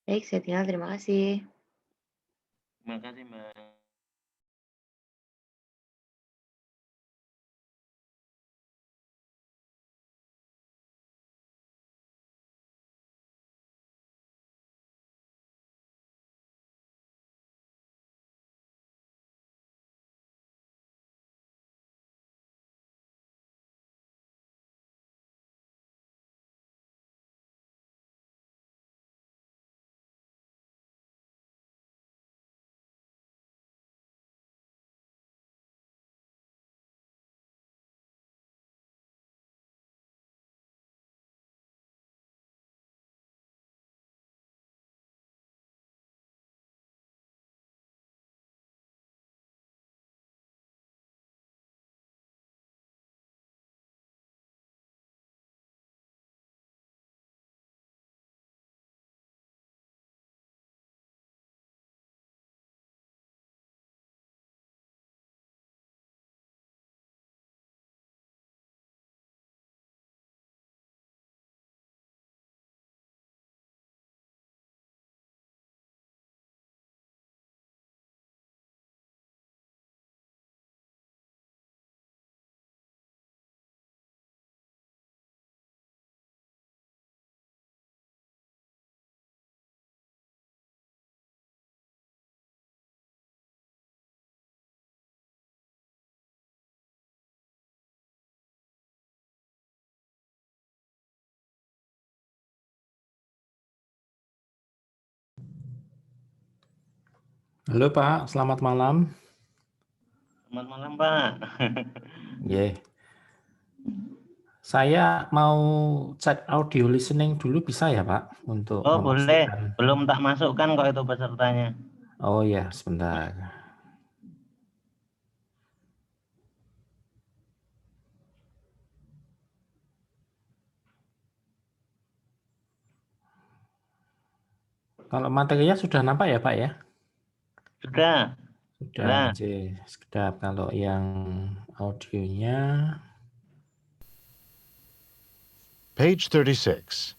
Baik, saya tinggal. Terima kasih. Terima kasih, Mbak. Halo Pak, selamat malam. Selamat malam, Pak. Yeah. Saya mau cek audio listening dulu bisa ya Pak? Untuk Oh, boleh. memastikan. Belum tak masukkan kok itu pesertanya. Oh ya, sebentar. Kalau materinya sudah nampak ya Pak ya? Sudah. Sudah, Jelas. sekedap. Kalau yang audionya. Page 36.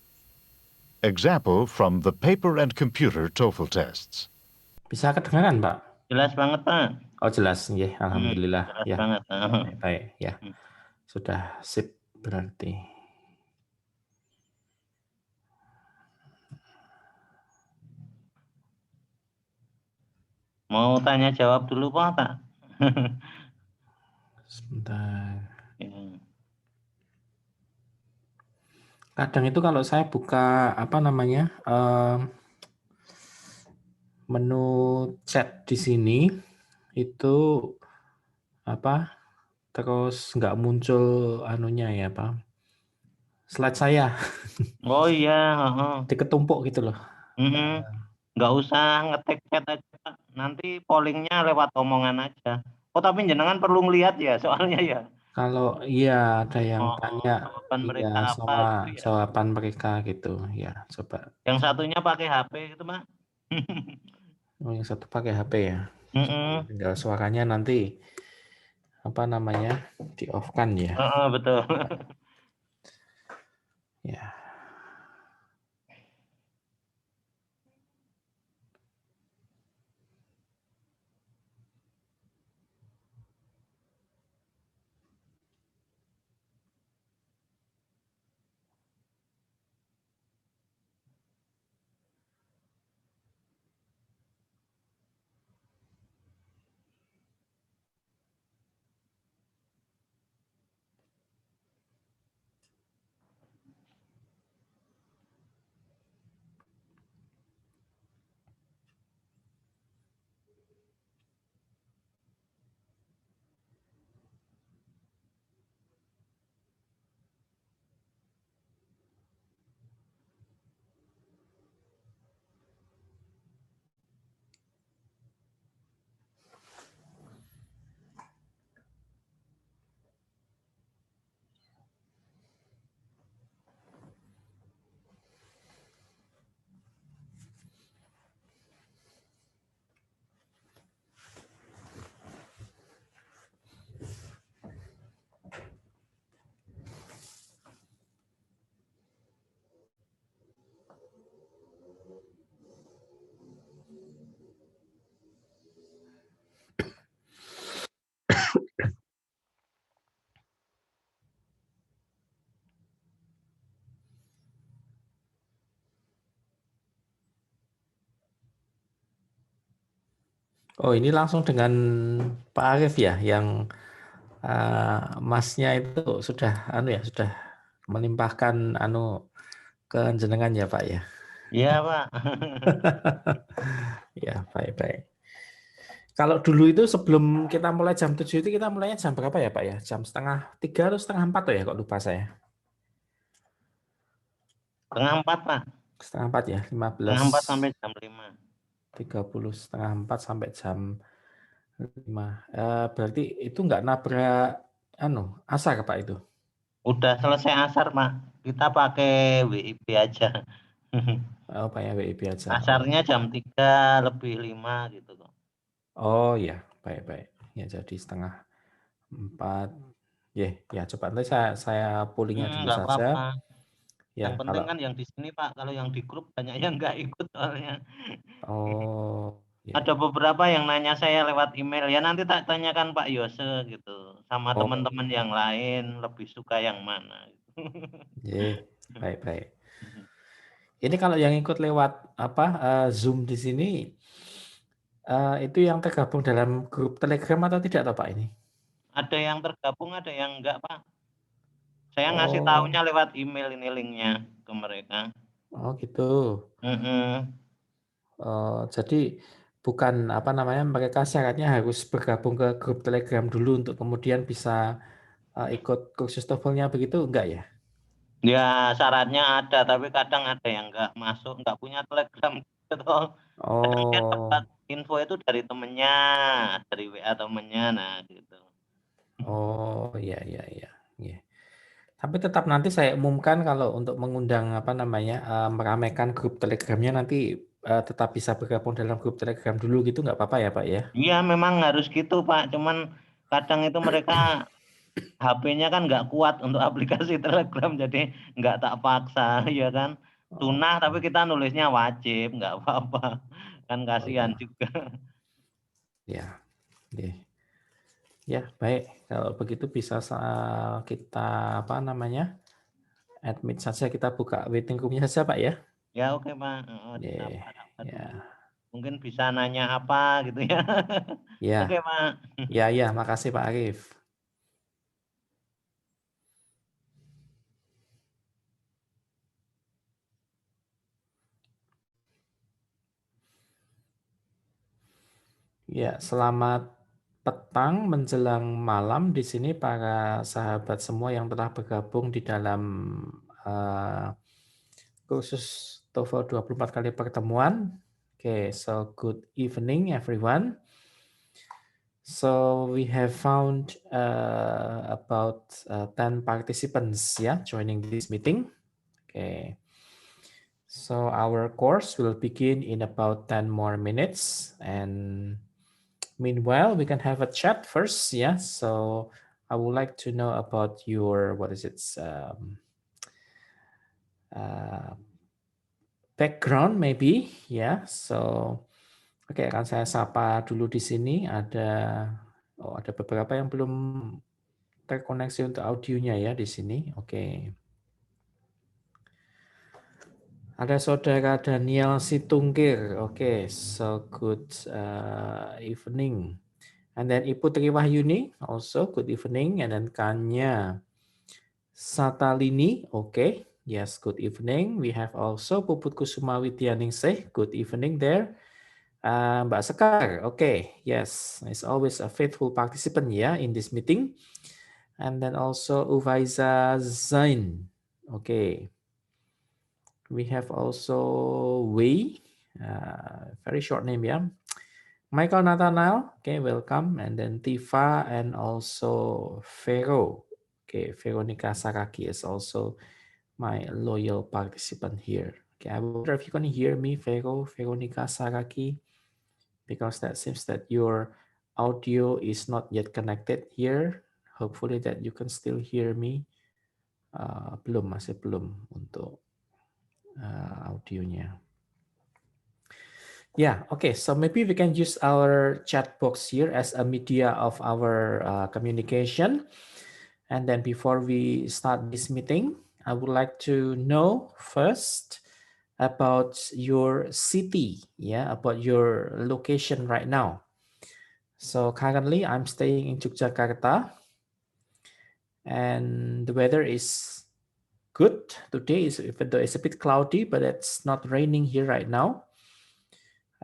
Example from the paper and computer TOEFL tests. Bisa kedengaran Pak? Jelas banget, Pak. Oh jelas, ya. Alhamdulillah. Jelas Ya, banget. baik, ya. Sudah sip berarti. Mau tanya jawab dulu, Pak? Sebentar. Ya. Kadang itu kalau saya buka apa namanya menu chat di sini itu apa terus nggak muncul anunya ya Pak, slide saya Oh iya, diketumpuk gitu loh. nggak usah ngetik chat aja, Pak. Nanti pollingnya lewat omongan aja. Oh, tapi jenengan perlu ngelihat ya, soalnya ya. Kalau iya ada yang tanya Jawaban iya mereka apa gitu ya. jawaban mereka gitu ya, coba. Yang satunya pakai HP gitu, Pak. Oh, yang satu pakai HP ya. Mm-mm. Tinggal suaranya nanti apa namanya di off kan ya. Betul. Ya. Oh, ini langsung dengan Pak Arif ya, yang Masnya itu sudah sudah melimpahkan ke jenengan ya Pak ya. Iya, Pak. Ya, baik-baik. Kalau dulu itu sebelum kita mulai jam 7 itu kita mulainya jam berapa ya Pak ya? Jam 2:30 atau 3:30 tuh ya, kok lupa saya. 3:30, Pak. 3:30 ya, 3:30 sampai jam 5. 15:30, 3:30 sampai jam 5. Berarti itu nggak nabrak asar Pak itu? Udah selesai asar, Pak. Kita pakai WIB aja. Oh, Pak ya, WIB aja. Asarnya jam 3:05 gitu kok. Oh ya, baik-baik. Ya, jadi 3:30. Ya, coba nanti saya poolingnya dulu Nggak saja. apa-apa. Yang Ya, penting kalau kan yang di sini, Pak. Kalau yang di grup banyak yang nggak ikut soalnya. ya. Ada beberapa yang nanya saya lewat email. Ya nanti tak tanyakan Pak Yose gitu. Sama Oh, teman-teman yang lain lebih suka yang mana. ya, baik-baik. Ini kalau yang ikut lewat Zoom di sini itu yang tergabung dalam grup Telegram atau tidak toh Pak ini? Ada yang tergabung, ada yang enggak, Pak. Saya ngasih Oh, tahunya lewat email ini linknya ke mereka. oh gitu. Mm-mm. Jadi bukan mereka syaratnya harus bergabung ke grup Telegram dulu untuk kemudian bisa ikut kursus TOEFL-nya begitu enggak ya? Ya syaratnya ada, tapi kadang ada yang enggak masuk, enggak punya Telegram gitu. Kadang dia dapat Oh, info itu dari temennya, dari WA temennya, nah gitu. oh ya. Ya. Tapi tetap nanti saya umumkan kalau untuk mengundang meramaikan grup Telegramnya nanti tetap bisa bergabung dalam grup Telegram dulu gitu nggak apa-apa ya Pak ya? Iya memang harus gitu Pak, cuman kadang itu mereka HP-nya kan nggak kuat untuk aplikasi Telegram, jadi nggak tak paksa, ya kan. Oh, Sunnah tapi kita nulisnya wajib, nggak apa-apa. Kan oh ya, kasihan juga. ya, ya, ya baik. Kalau begitu bisa kita admit saja, kita buka waiting room-nya saja Pak ya? Ya oke Pak, Ya, apa dulu. ya, Mungkin bisa nanya apa gitu ya. Oke ya, Pak. ya. Makasih Pak Arif. Ya, selamat petang menjelang malam di sini para sahabat semua yang telah bergabung di dalam kursus TOEFL 24 kali pertemuan. Okay, so good evening everyone. So we have found about 10 participants joining this meeting. Okay. So our course will begin in about 10 more minutes, and meanwhile we can have a chat first. So I would like to know about your background maybe. So akan saya sapa dulu di sini. Ada beberapa yang belum terkoneksi untuk audionya ya di sini. Ada saudara Daniel Situngkir. So good evening. And then Ibu Triwahyuni, also good evening. And then Kanya Satalini, yes, good evening. We have also Puput Kusuma Widyaningsih, good evening there. Mbak Sekar, yes, it's always a faithful participant in this meeting. And then also Uvaiza Zain, We have also Wei, very short name, Michael Nathanael, welcome. And then Tifa and also Vero. Veronica Saraki is also my loyal participant here. I wonder if you can hear me, Veronica Saraki, because that seems that your audio is not yet connected here. Hopefully that you can still hear me. Masih belum untuk audionya. So maybe we can use our chat box here as a media of our communication. And then before we start this meeting, I would like to know first about your city, about your location right now. So currently I'm staying in Yogyakarta and the weather is good. Today is, even though it's a bit cloudy, but it's not raining here right now.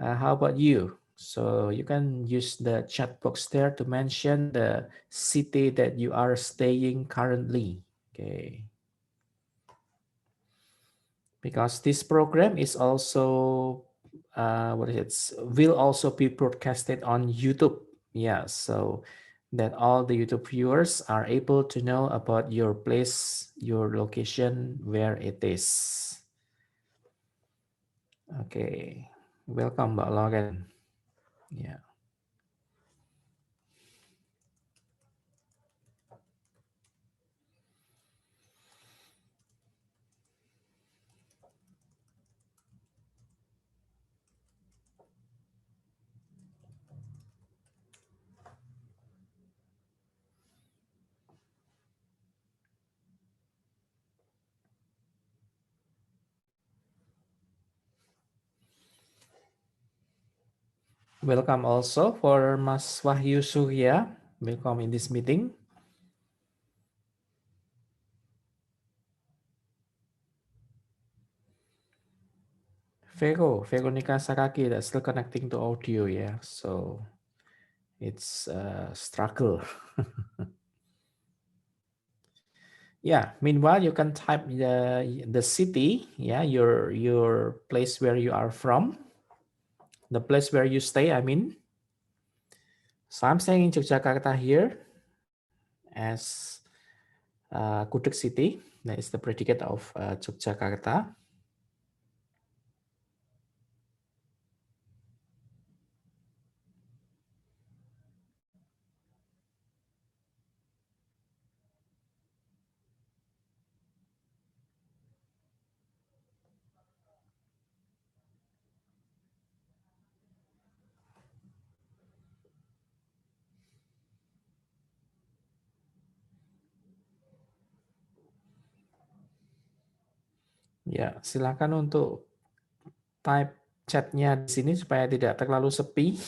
How about you? So you can use the chat box there to mention the city that you are staying currently. Okay. Because this program is also will also be broadcasted on YouTube. Yeah, so that all the YouTube viewers are able to know about your place, your location, where it is. Okay, welcome Mbak Logan. Yeah. Welcome also for Mas Wahyu Surya. Welcome in this meeting. Veronica Sakaki, that's still connecting to audio, yeah. So it's a struggle. Yeah, meanwhile, you can type the city, yeah, your place where you are from, the place where you stay, I mean. So I'm staying in Yogyakarta here as Kudus City. That is the predicate of Yogyakarta. Ya, silakan untuk type chatnya di sini supaya tidak terlalu sepi.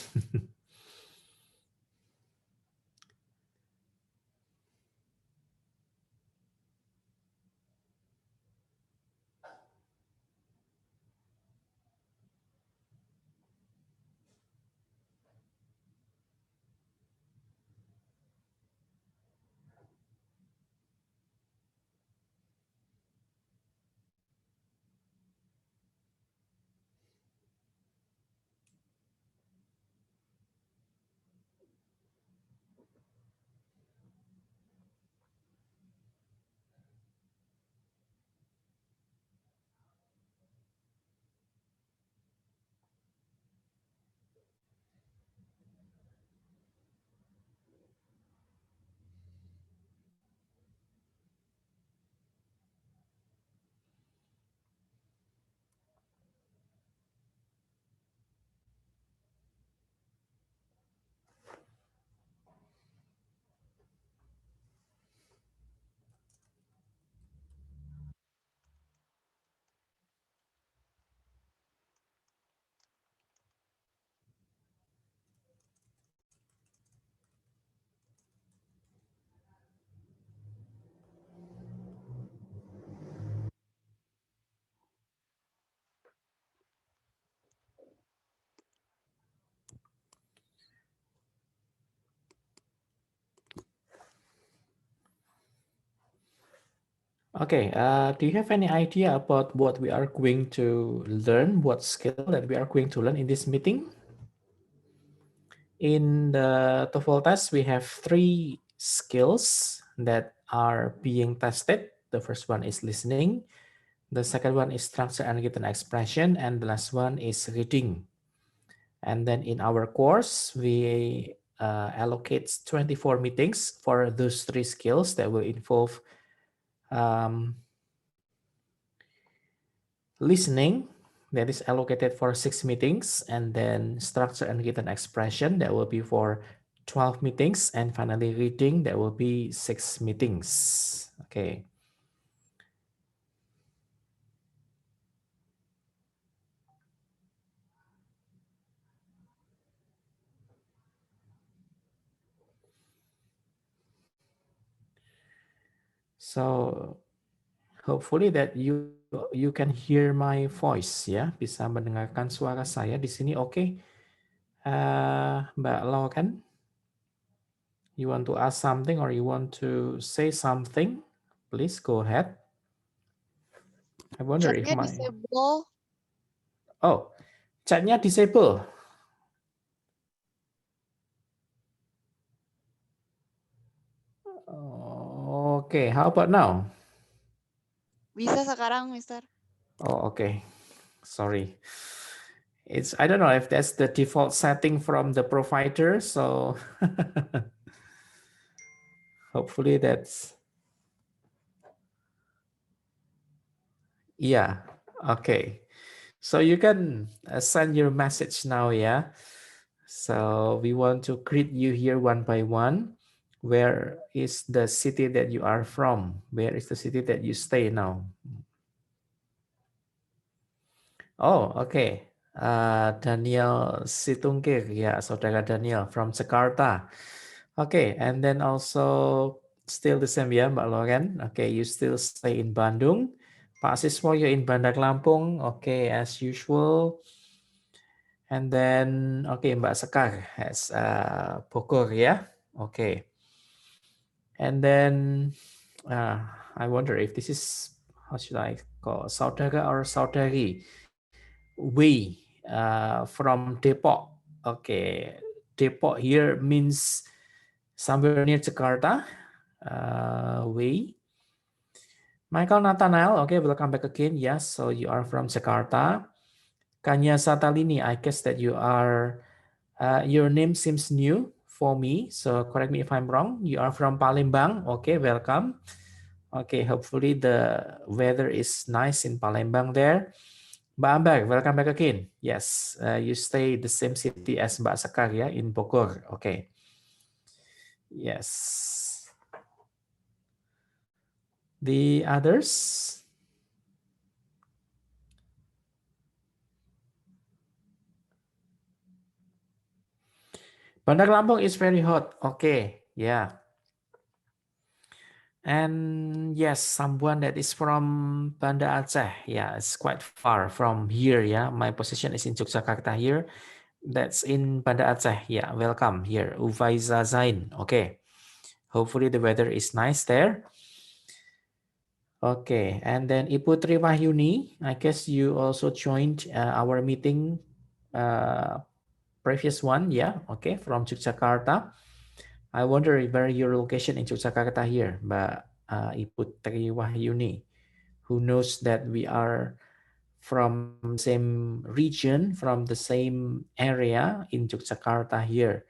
Okay, do you have any idea about what we are going to learn, what skill that we are going to learn in this meeting? In the TOEFL test, we have 3 skills that are being tested. The first one is listening. The second one is structure and written expression. And the last one is reading. And then in our course, we allocate 24 meetings for those 3 skills that will involve listening, that is allocated for 6 meetings, and then structure and written expression, that will be for 12 meetings, and finally reading, that will be 6 meetings. Okay. So hopefully that you can hear my voice ya, bisa mendengarkan suara saya di sini. Oke. Mbak Lau kan? You want to ask something or you want to say something? Please go ahead. I wonder if Chatnya my disable. Oh, chatnya disable. Okay, how about now? Bisa sekarang, Mister. Oh, okay. Sorry. I don't know if that's the default setting from the provider, so hopefully that's yeah. Okay. So you can send your message now, yeah. So we want to greet you here one by one. Where is the city that you are from? Where is the city that you stay now? Oh, okay. Daniel Situngkir, yeah, saudara Daniel from Jakarta. Okay, and then also still the same ya, Mbak Loren. Okay, you still stay in Bandung. Pak Siswoyo in Bandar Lampung. Okay, as usual. And then, okay, Mbak Sekar has Bogor ya. Okay. And then I wonder if this is, how should I call, saudara or saudari? We from Depok. Okay, Depok here means somewhere near Jakarta. We. Michael Nathanael, okay, welcome back again. Yes, so you are from Jakarta. Kanya Satalini, I guess that you are, your name seems new for me, so correct me if I'm wrong. You are from Palembang, okay, welcome. Okay, hopefully the weather is nice in Palembang there. Mbak Ambar, welcome back again. Yes, you stay the same city as Mbak Sekar ya, in Bogor. Okay. Yes. The others? Bandar Lampung is very hot. Okay, yeah. And yes, someone that is from Banda Aceh. Yeah, it's quite far from here. Yeah, my position is in Yogyakarta here. That's in Banda Aceh. Yeah, welcome here. Uvaiza Zain. Okay. Hopefully the weather is nice there. Okay, and then Ibu Tri Wahyuni, I guess you also joined our meeting, previous one, yeah, okay, from Yogyakarta. I wonder where your location in Yogyakarta here, Mbak Ibu Tri Wahyuni, who knows that we are from same region, from the same area in Yogyakarta here,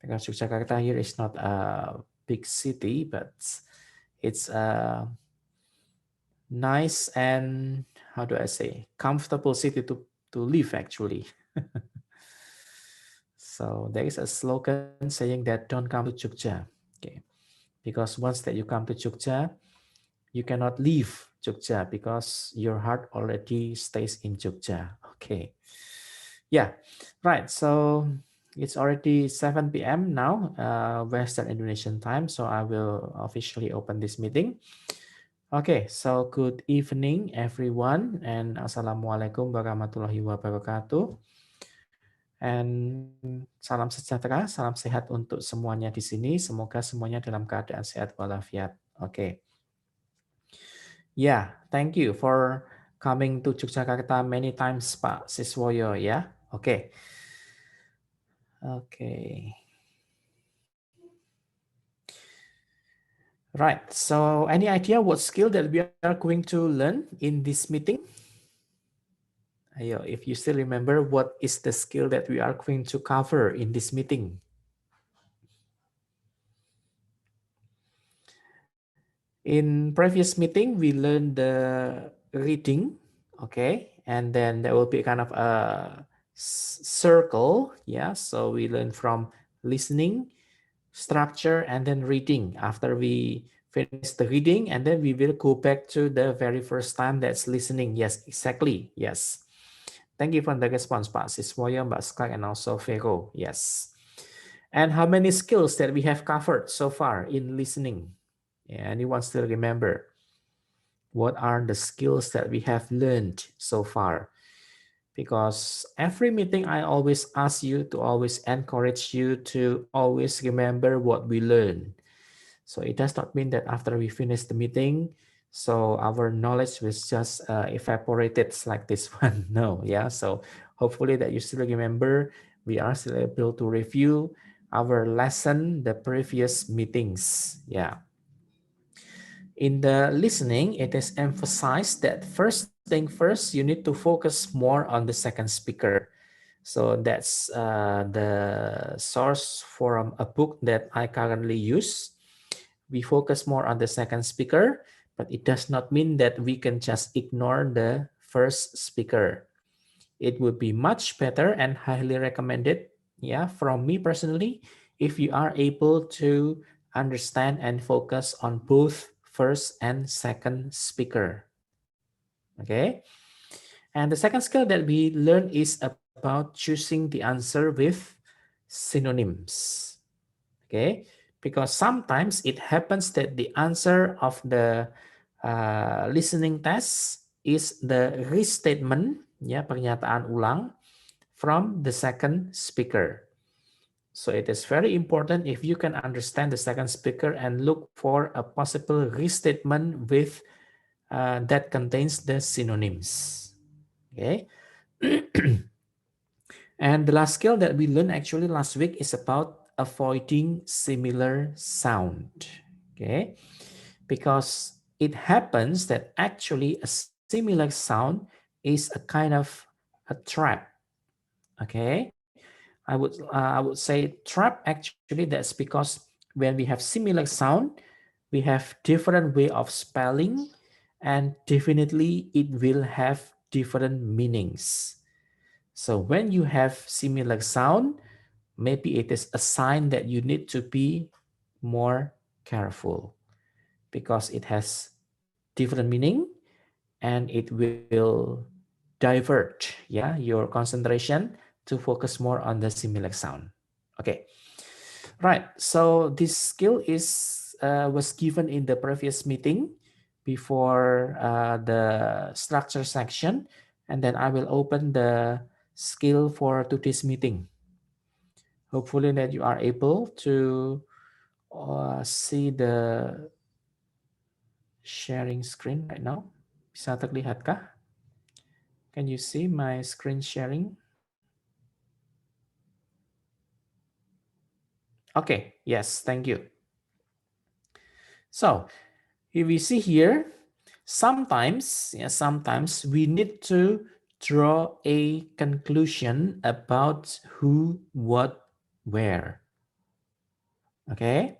because Yogyakarta here is not a big city, but it's a nice and, how do I say, comfortable city to live actually. So there is a slogan saying that don't come to Jogja, okay, because once that you come to Jogja, you cannot leave Jogja because your heart already stays in Jogja. Okay, yeah, right. So it's already 7 p.m. now, Western Indonesian time, so I will officially open this meeting. Okay, so good evening everyone, and Assalamualaikum warahmatullahi wabarakatuh. And salam sejahtera, salam sehat untuk semuanya di sini. Semoga semuanya dalam keadaan sehat walafiat. Okay. Yeah, thank you for coming to Yogyakarta many times, Pak Siswoyo. Yeah, okay. Okay. Right, so any idea what skill that we are going to learn in this meeting? If you still remember, what is the skill that we are going to cover in this meeting? In previous meeting, we learned the reading, okay? And then there will be kind of a circle, yeah? So we learn from listening, structure, and then reading. After we finish the reading, and then we will go back to the very first time, that's listening. Yes, exactly, yes. Thank you for the response, Pak Siswoyo, Mbak Skak, and also Vero. Yes. And how many skills that we have covered so far in listening? Anyone still remember? What are the skills that we have learned so far? Because every meeting I always ask you to always encourage you to always remember what we learned. So it does not mean that after we finish the meeting, so our knowledge was just evaporated like this one. No, yeah. So hopefully that you still remember, we are still able to review our lesson, the previous meetings. Yeah. In the listening, it is emphasized that first thing first, you need to focus more on the second speaker. So that's the source from a book that I currently use. We focus more on the second speaker, but it does not mean that we can just ignore the first speaker. It would be much better and highly recommended, yeah, from me personally, if you are able to understand and focus on both first and second speaker. Okay. And the second skill that we learn is about choosing the answer with synonyms. Okay, because sometimes it happens that the answer of the listening test is the restatement, ya, pernyataan ulang from the second speaker. So it is very important if you can understand the second speaker and look for a possible restatement with that contains the synonyms. Okay. And the last skill that we learned actually last week is about avoiding similar sound. Okay. Because it happens that actually a similar sound is a kind of a trap. Okay. I would say trap actually that's because when we have similar sound, we have different way of spelling and definitely it will have different meanings. So when you have similar sound, maybe it is a sign that you need to be more careful because it has different meaning and it will divert, yeah, your concentration to focus more on the similar sound. Okay, right. So this skill is was given in the previous meeting before the structure section, and then I will open the skill for today's meeting. Hopefully that you are able to see the sharing screen right now. Bisa terlihatkah? Can you see my screen sharing? Okay, yes, thank you. So if we see here, sometimes we need to draw a conclusion about who, what, where. Oke.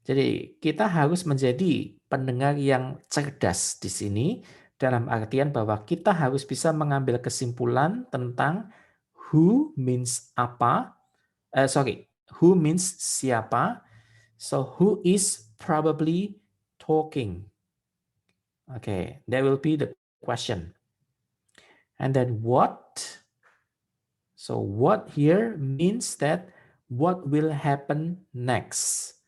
Jadi kita harus menjadi pendengar yang cerdas di sini dalam artian bahwa kita harus bisa mengambil kesimpulan tentang who means apa, who means siapa, so who is probably talking. Okay, that will be the question. And then what? So what here means that what will happen next.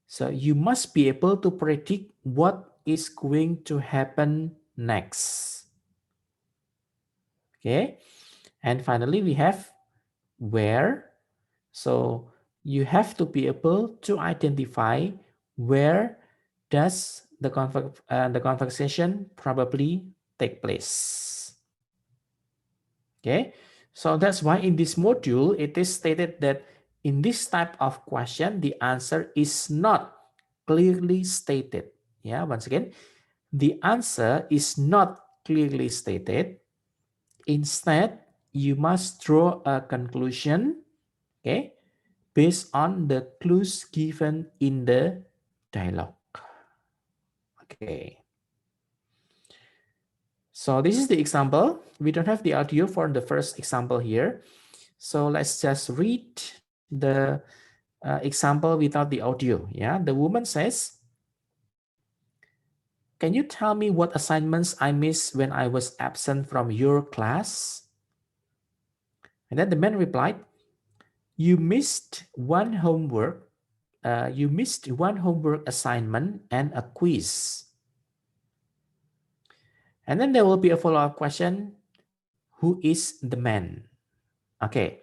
So you must be able to predict what is going to happen next. Okay. And finally, we have where. So you have to be able to identify where does the conversation probably take place. Okay. So that's why in this module, it is stated that in this type of question, the answer is not clearly stated. Yeah, once again, the answer is not clearly stated. Instead, you must draw a conclusion, okay, based on the clues given in the dialogue. Okay. So this is the example. We don't have the audio for the first example here. So let's just read the example without the audio. Yeah, the woman says, "Can you tell me what assignments I missed when I was absent from your class?" And then the man replied, "You missed one homework you missed one homework assignment and a quiz. And then there will be a follow-up question. Who is the man? Okay.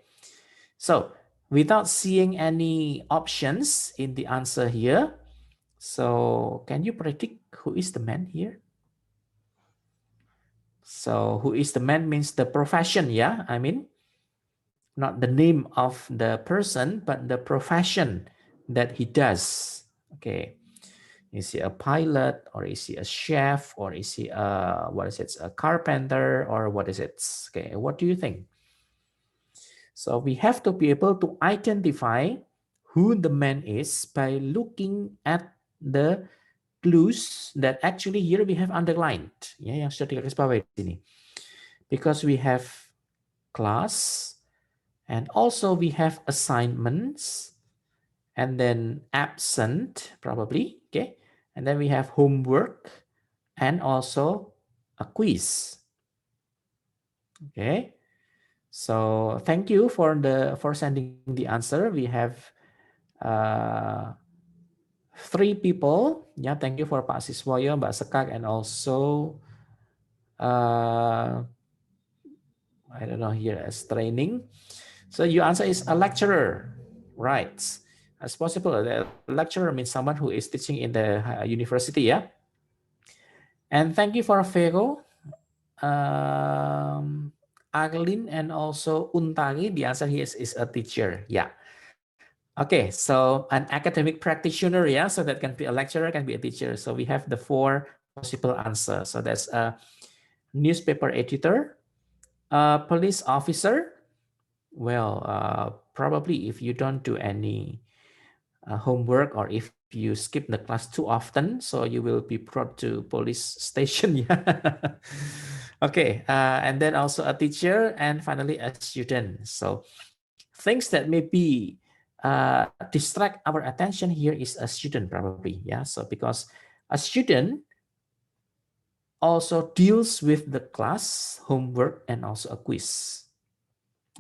So without seeing any options in the answer here, so can you predict who is the man here? So who is the man means the profession, yeah? I mean, not the name of the person, but the profession that he does. Okay. Is he a pilot, or is he a chef, or is he a, what is it, a carpenter, or what is it? Okay, what do you think? So we have to be able to identify who the man is by looking at the clues that actually here we have underlined. Ya, yang sudah digaris bawah di sini. Because we have class, and also we have assignments, and then absent probably, okay? And then we have homework and also a quiz. Okay. So thank you for sending the answer. We have 3 people. Yeah, thank you for Pak Siswoyo, Mbak Sekak, and also I don't know here as training. So your answer is a lecturer, right? As possible, a lecturer means someone who is teaching in the university, yeah. And thank you for Vero, Arlene, and also Untari. The answer here is a teacher, yeah. Okay, so an academic practitioner, yeah, so that can be a lecturer, can be a teacher. So we have the 4 possible answers. So that's a newspaper editor, a police officer. Well, probably if you don't do any homework, or if you skip the class too often, so you will be brought to police station. Yeah. Okay, and then also a teacher, and finally a student. So things that maybe distract our attention here is a student probably. Yeah. So because a student also deals with the class, homework, and also a quiz.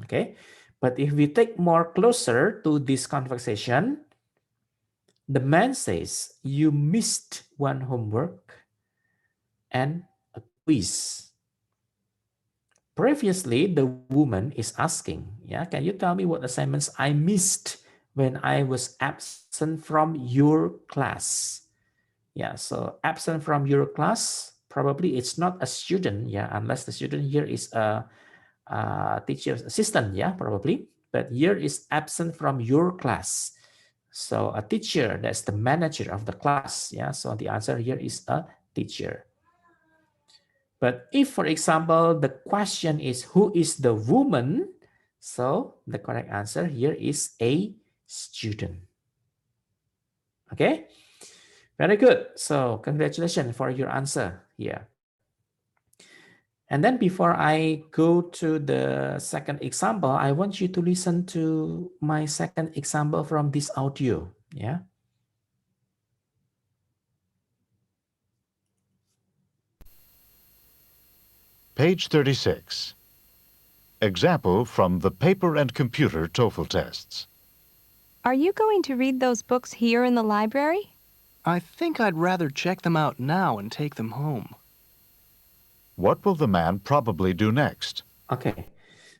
Okay. But if we take more closer to this conversation, the man says, you missed one homework and a quiz. Previously, the woman is asking, yeah, can you tell me what assignments I missed when I was absent from your class? Yeah, so absent from your class, probably it's not a student, yeah, unless the student here is a teacher's assistant, yeah, probably. But here is absent from your class. So a teacher, that's the manager of the class, yeah. So the answer here is a teacher. But if, for example, the question is who is the woman, so the correct answer here is a student. Okay, very good. So congratulations for your answer here. And then before I go to the second example, I want you to listen to my second example from this audio. Yeah. Page 36. Example from the paper and computer TOEFL tests. Are you going to read those books here in the library? I think I'd rather check them out now and take them home. What will the man probably do next? Okay,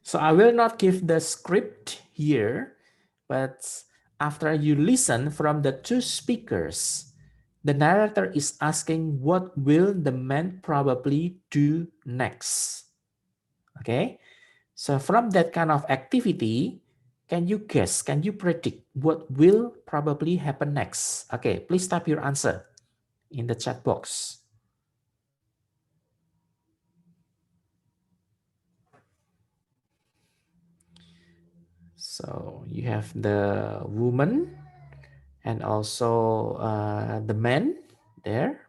so I will not give the script here, but after you listen from the 2 speakers, the narrator is asking what will the man probably do next. Okay, so from that kind of activity, can you guess, can you predict what will probably happen next? Okay, please type your answer in the chat box. So you have the woman and also the man there.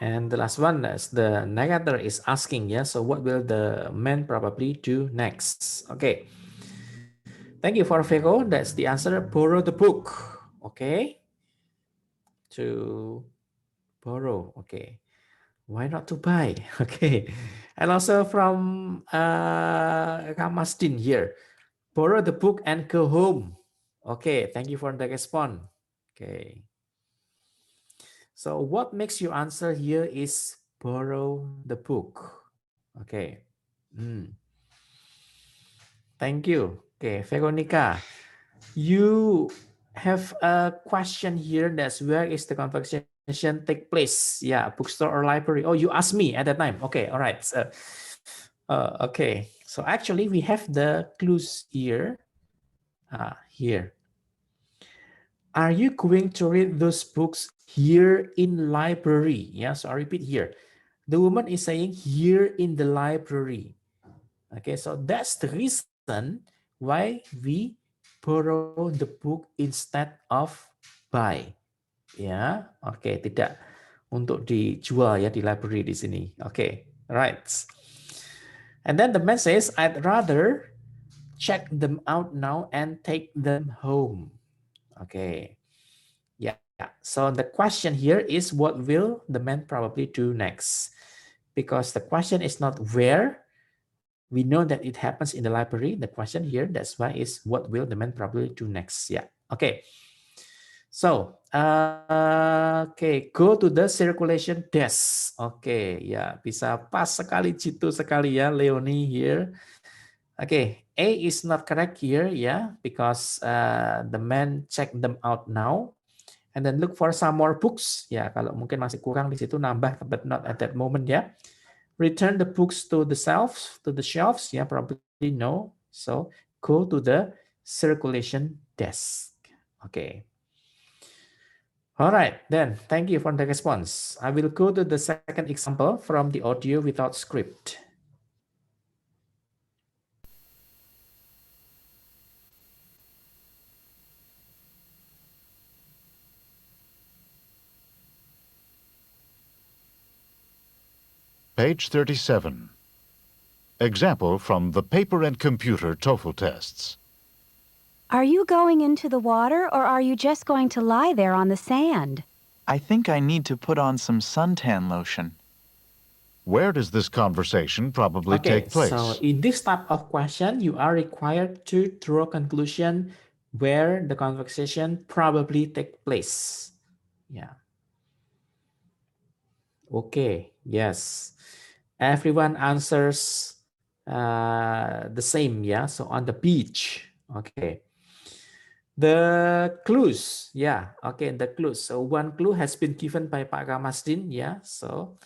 And the last one is the narrator is asking, yeah, so what will the man probably do next? Okay. Thank you for Vero. That's the answer. Borrow the book. Okay. To borrow. Okay. Why not to buy? Okay. And also from Kamasdin here. Borrow the book and go home. Okay, thank you for the response. Okay. So what makes you answer here is borrow the book. Okay. Thank you. Okay, Veronica, you have a question here. That's where is the conversation take place? Yeah, bookstore or library. Oh, you asked me at that time. Okay, all right. So, okay. So actually, we have the clues here. Here. Are you going to read those books here in library? Yeah, so I repeat here. The woman is saying here in the library. Okay, so that's the reason why we borrow the book instead of buy. Ya, oke, tidak untuk dijual ya di library di sini. Oke, right. And then the man says, I'd rather check them out now and take them home. Okay. Yeah. So the question here is, what will the man probably do next? Because the question is not where. We know that it happens in the library. The question here, that's why, is what will the man probably do next? Yeah. Okay. So, okay, go to the circulation desk. Okay, ya, bisa pas sekali, jitu sekali ya, Leonie here. Okay, A is not correct here, yeah, because the man check them out now, and then look for some more books. Ya, kalau mungkin masih kurang di situ nambah, but not at that moment ya. Return the books to the shelves. Yeah, probably no. So go to the circulation desk. Okay. All right, then thank you for the response. I will go to the second example from the audio without script. Page 37. Example from the paper and computer TOEFL tests. Are you going into the water or are you just going to lie there on the sand? I think I need to put on some suntan lotion. Where does this conversation probably take place? So in this type of question, you are required to draw a conclusion where the conversation probably take place. Yeah. Okay, yes. Everyone answers the same, yeah? So on the beach, okay. The clues, yeah, okay, the clues. So one clue has been given by Pak Kamasdin, yeah? So,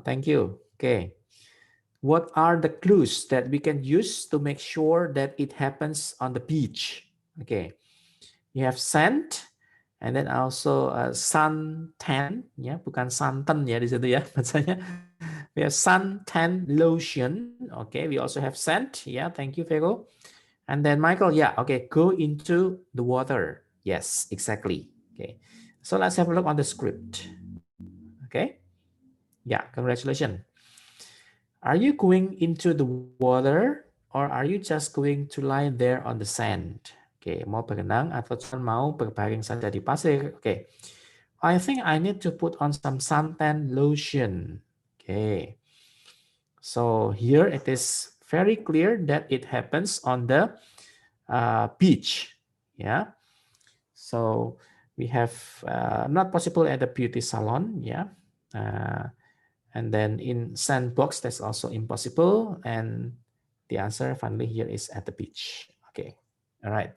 thank you, okay. What are the clues that we can use to make sure that it happens on the beach? Okay, you have sand, and then also suntan, ya, bukan santan ya di situ ya bahasanya. We have suntan lotion. Okay, we also have sand. Yeah, thank you, Vero. And then Michael, yeah, okay, go into the water. Yes, exactly. Okay, so let's have a look on the script. Okay, yeah, congratulations. Are you going into the water or are you just going to lie there on the sand? Okay, mau berenang atau cuma mau berbaring saja di pasir? Okay, I think I need to put on some suntan lotion. Okay, so here it is very clear that it happens on the beach. Yeah, so we have not possible at the beauty salon. Yeah. And then in sandbox, that's also impossible. And the answer finally here is at the beach. Okay, all right.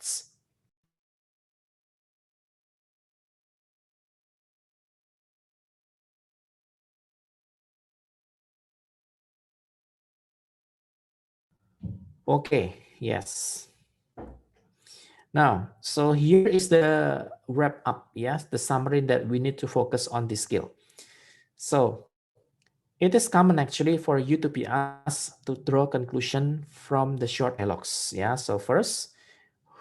Okay, yes. Now, so here is the wrap up, yes, the summary that we need to focus on this skill. So it is common actually for you to be asked to draw conclusion from the short dialogues. Yeah, so first,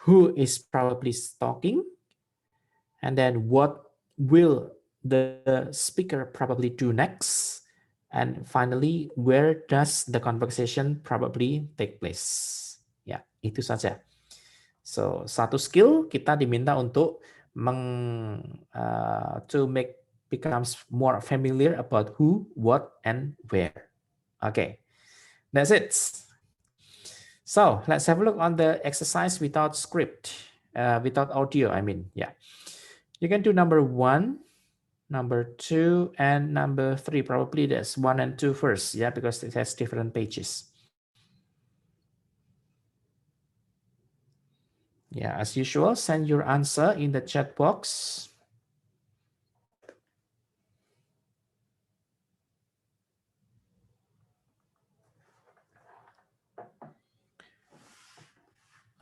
who is probably talking? And then what will the speaker probably do next? And finally, where does the conversation probably take place? Ya, itu saja. So, satu skill kita diminta untuk to make becomes more familiar about who, what, and where. Okay, that's it. So let's have a look on the exercise without script, without audio, I mean, yeah. You can do number 1, number 2, and number 3. Probably that's 1 and 2 first, yeah, because it has different pages. Yeah, as usual, send your answer in the chat box.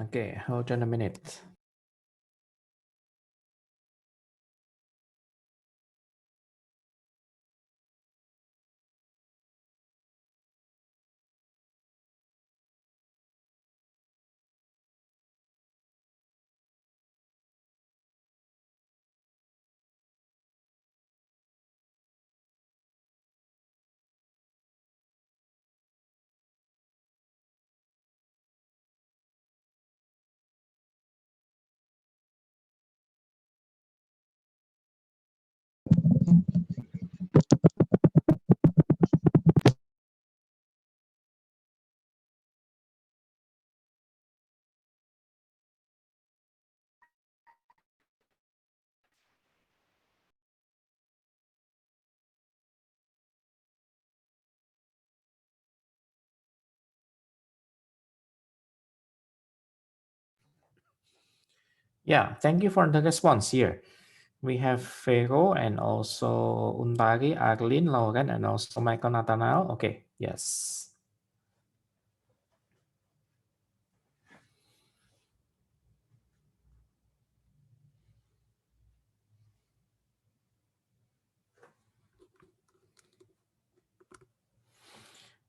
Okay, hold on a minute. Yeah, thank you for the response here. We have Vero and also Untari, Arlene, Lauren, and also Michael Nathanael. Okay, yes.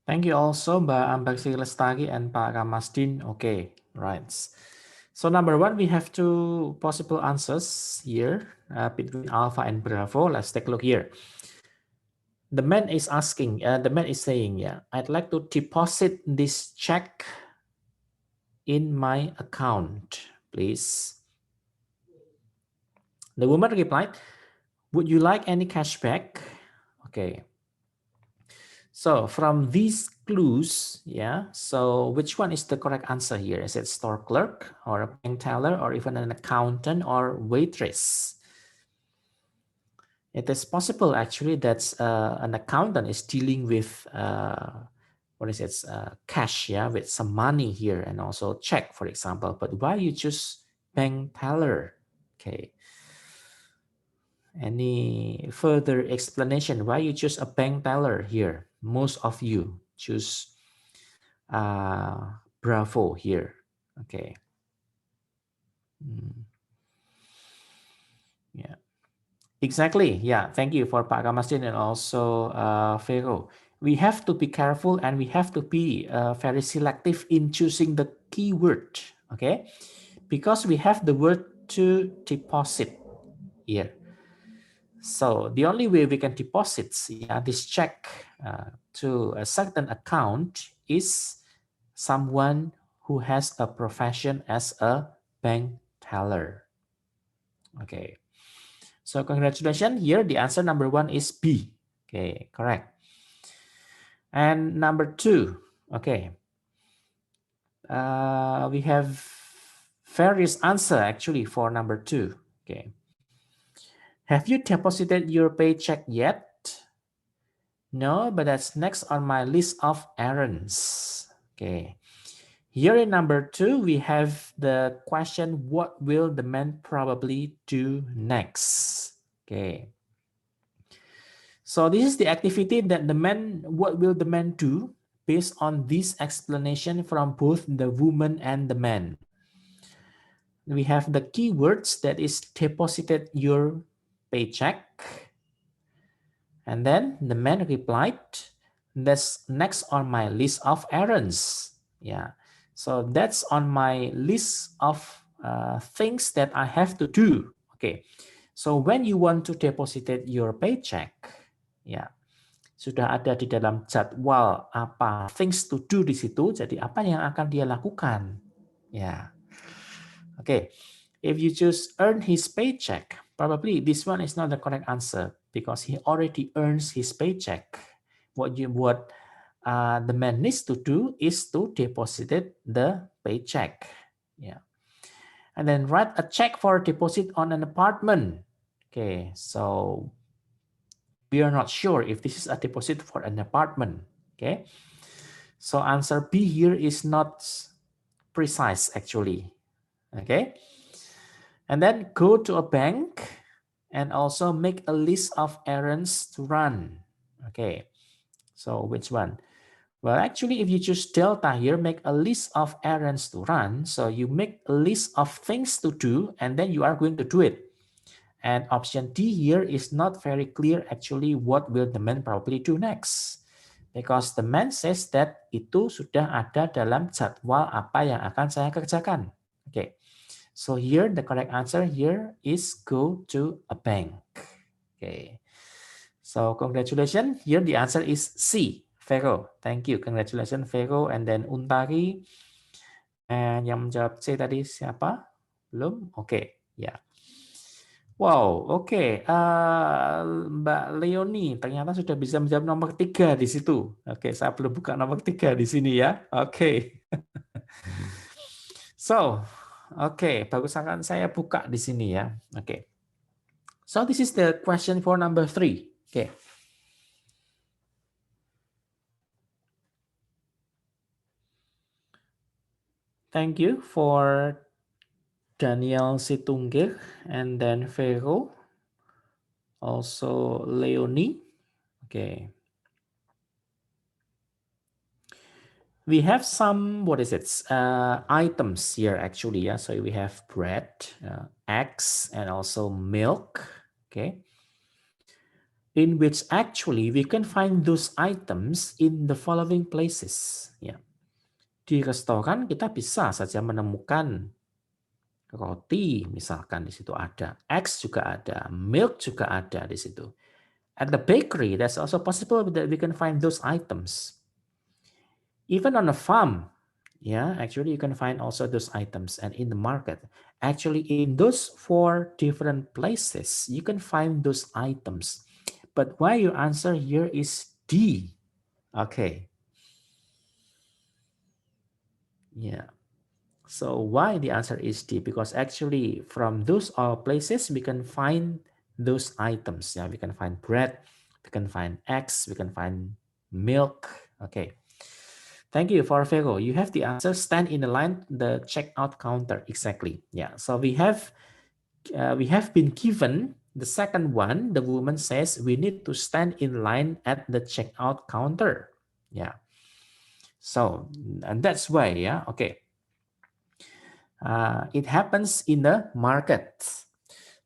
Thank you also Mbak Ambaksi Lestari and Pak Ramasdin. Okay, right. So number 1, we have 2 possible answers here between Alpha and Bravo. Let's take a look here. The man is asking, the man is saying, yeah, I'd like to deposit this check in my account, please. The woman replied, would you like any cashback? Okay. So from these clues, yeah, so which one is the correct answer here? Is it store clerk or a bank teller or even an accountant or waitress? It is possible actually that an accountant is dealing with cash, yeah, with some money here and also check, for example. But why you choose bank teller? Okay. Any further explanation why you choose a bank teller here? Most of you choose Bravo here. Okay. Yeah. Exactly. Yeah. Thank you for Pak Kamasdin and also Vero. We have to be careful and we have to be very selective in choosing the keyword. Okay. Because we have the word to deposit here. So the only way we can deposit this check to a certain account is someone who has a profession as a bank teller. Okay. So congratulations. Here the answer number 1 is B. Okay, correct. And number 2. Okay. We have various answer actually for number 2. Okay. Have you deposited your paycheck yet? No, but that's next on my list of errands. Okay. Here in number 2, we have the question, what will the man probably do next? Okay. So this is the activity that what will the man do based on this explanation from both the woman and the man. We have the keywords that is deposited your paycheck. And then the man replied, that's next on my list of errands. Yeah. So that's on my list of things that I have to do. Okay. So when you want to deposit your paycheck, ya, sudah ada di dalam jadwal apa things to do di situ. Jadi apa yang akan dia lakukan? Ya. Okay. If you choose earn his paycheck, probably this one is not the correct answer because he already earns his paycheck. What the man needs to do is to deposit the paycheck. Yeah. And then write a check for deposit on an apartment. Okay, so we are not sure if this is a deposit for an apartment. Okay, so answer B here is not precise actually. Okay, and then go to a bank and also make a list of errands to run. Okay, so which one? Well, actually, if you choose delta here, make a list of errands to run. So you make a list of things to do, and then you are going to do it. And option D here is not very clear actually what will the man probably do next. Because the man says that itu sudah ada dalam jadwal apa yang akan saya kerjakan. Okay, so here the correct answer here is go to a bank. Okay, so congratulations. Here the answer is C. Vero, thank you. Congratulations, Vero. And then Untari. And yang menjawab C tadi siapa? Belum? Oke, ya. Wow, oke. Mbak Leoni ternyata sudah bisa menjawab nomor 3 di situ. Oke, saya belum buka nomor 3 di sini ya. Oke. So, oke, bagus akan saya buka di sini ya. Oke. So, this is the question for number 3. Oke. Thank you for Daniel Situnggir and then Vero, also Leonie. Okay. We have some, what is it? Items here actually. Yeah. So we have bread, eggs, and also milk. Okay. In which actually we can find those items in the following places. Yeah. Di restoran kita bisa saja menemukan roti, misalkan di situ ada, eggs juga ada, milk juga ada di situ. At the bakery, that's also possible that we can find those items. Even on a farm, yeah, actually you can find also those items. And in the market, actually in those 4 different places, you can find those items. But why your answer here is D? Okay. Yeah. So why the answer is D? Because actually from those places we can find those items. Yeah, we can find bread, we can find eggs, we can find milk. Okay. Thank you for Vero. You have the answer. Stand in the line, the checkout counter. Exactly. Yeah. So we have been given the second one. The woman says we need to stand in line at the checkout counter. Yeah. So and that's why. Yeah. Okay. It happens in the market.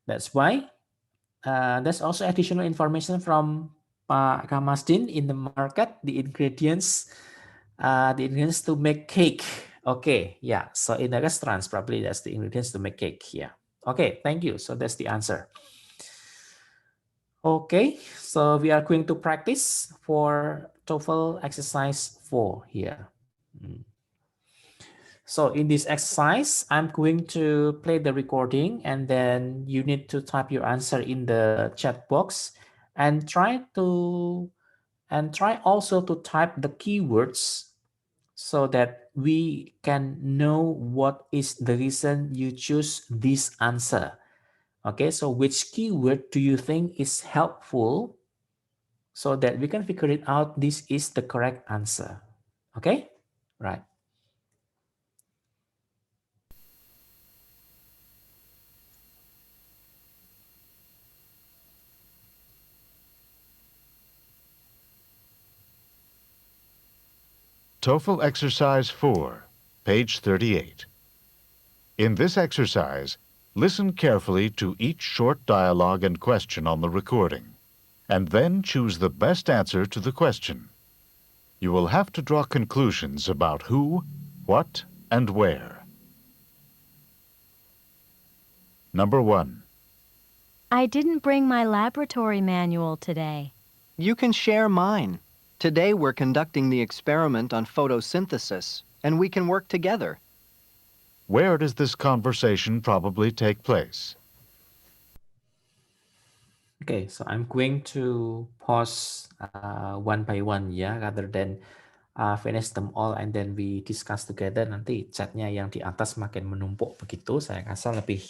That's why there's also additional information from Pak Kamasdin in the market, the ingredients to make cake. Okay, yeah. So in the restaurants, probably that's the ingredients to make cake. Yeah. Okay, thank you. So that's the answer. Okay, so we are going to practice for TOEFL exercise 4 here. So in this exercise, I'm going to play the recording and then you need to type your answer in the chat box and try also to type the keywords so that we can know what is the reason you choose this answer. Okay, so which keyword do you think is helpful so that we can figure it out this is the correct answer? Okay, right. TOEFL Exercise 4, page 38. In this exercise, listen carefully to each short dialogue and question on the recording, and then choose the best answer to the question. You will have to draw conclusions about who, what, and where. Number 1. I didn't bring my laboratory manual today. You can share mine. Today we're conducting the experiment on photosynthesis, and we can work together. Where does this conversation probably take place? Okay, so I'm going to pause one by one ya, rather than finish them all and then we discuss together. Nanti chatnya yang di atas makin menumpuk begitu. Saya rasa lebih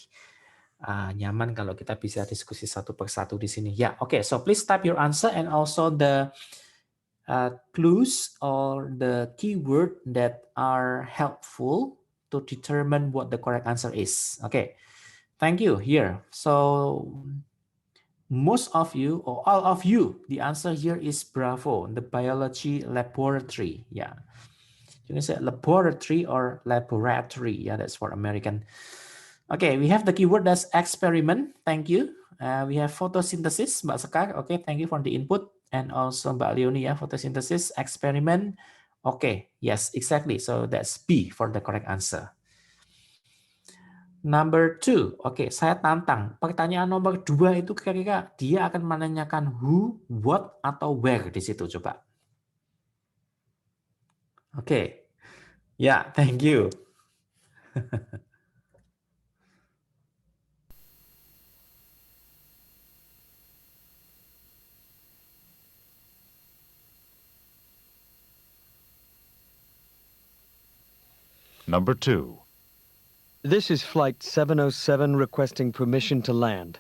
nyaman kalau kita bisa diskusi satu persatu di sini. Ya, okay. So please type your answer and also the clues or the keyword that are helpful to determine what the correct answer is. Okay, thank you. Here, so most of you or all of you, the answer here is bravo, the biology laboratory. Yeah, you can say laboratory or laboratory. Yeah, that's for American. Okay, we have the keyword that's experiment. Thank you. We have photosynthesis, Mbak Sekar. Okay, thank you for the input. And also Mbak Leonie, yeah, photosynthesis, experiment. Okay, yes, exactly. So that's B for the correct answer. Number 2, oke, saya tantang. Pertanyaan nomor 2 itu kira-kira dia akan menanyakan who, what, atau where di situ, coba. Oke, ya, thank you. Number 2. This is Flight 707 requesting permission to land.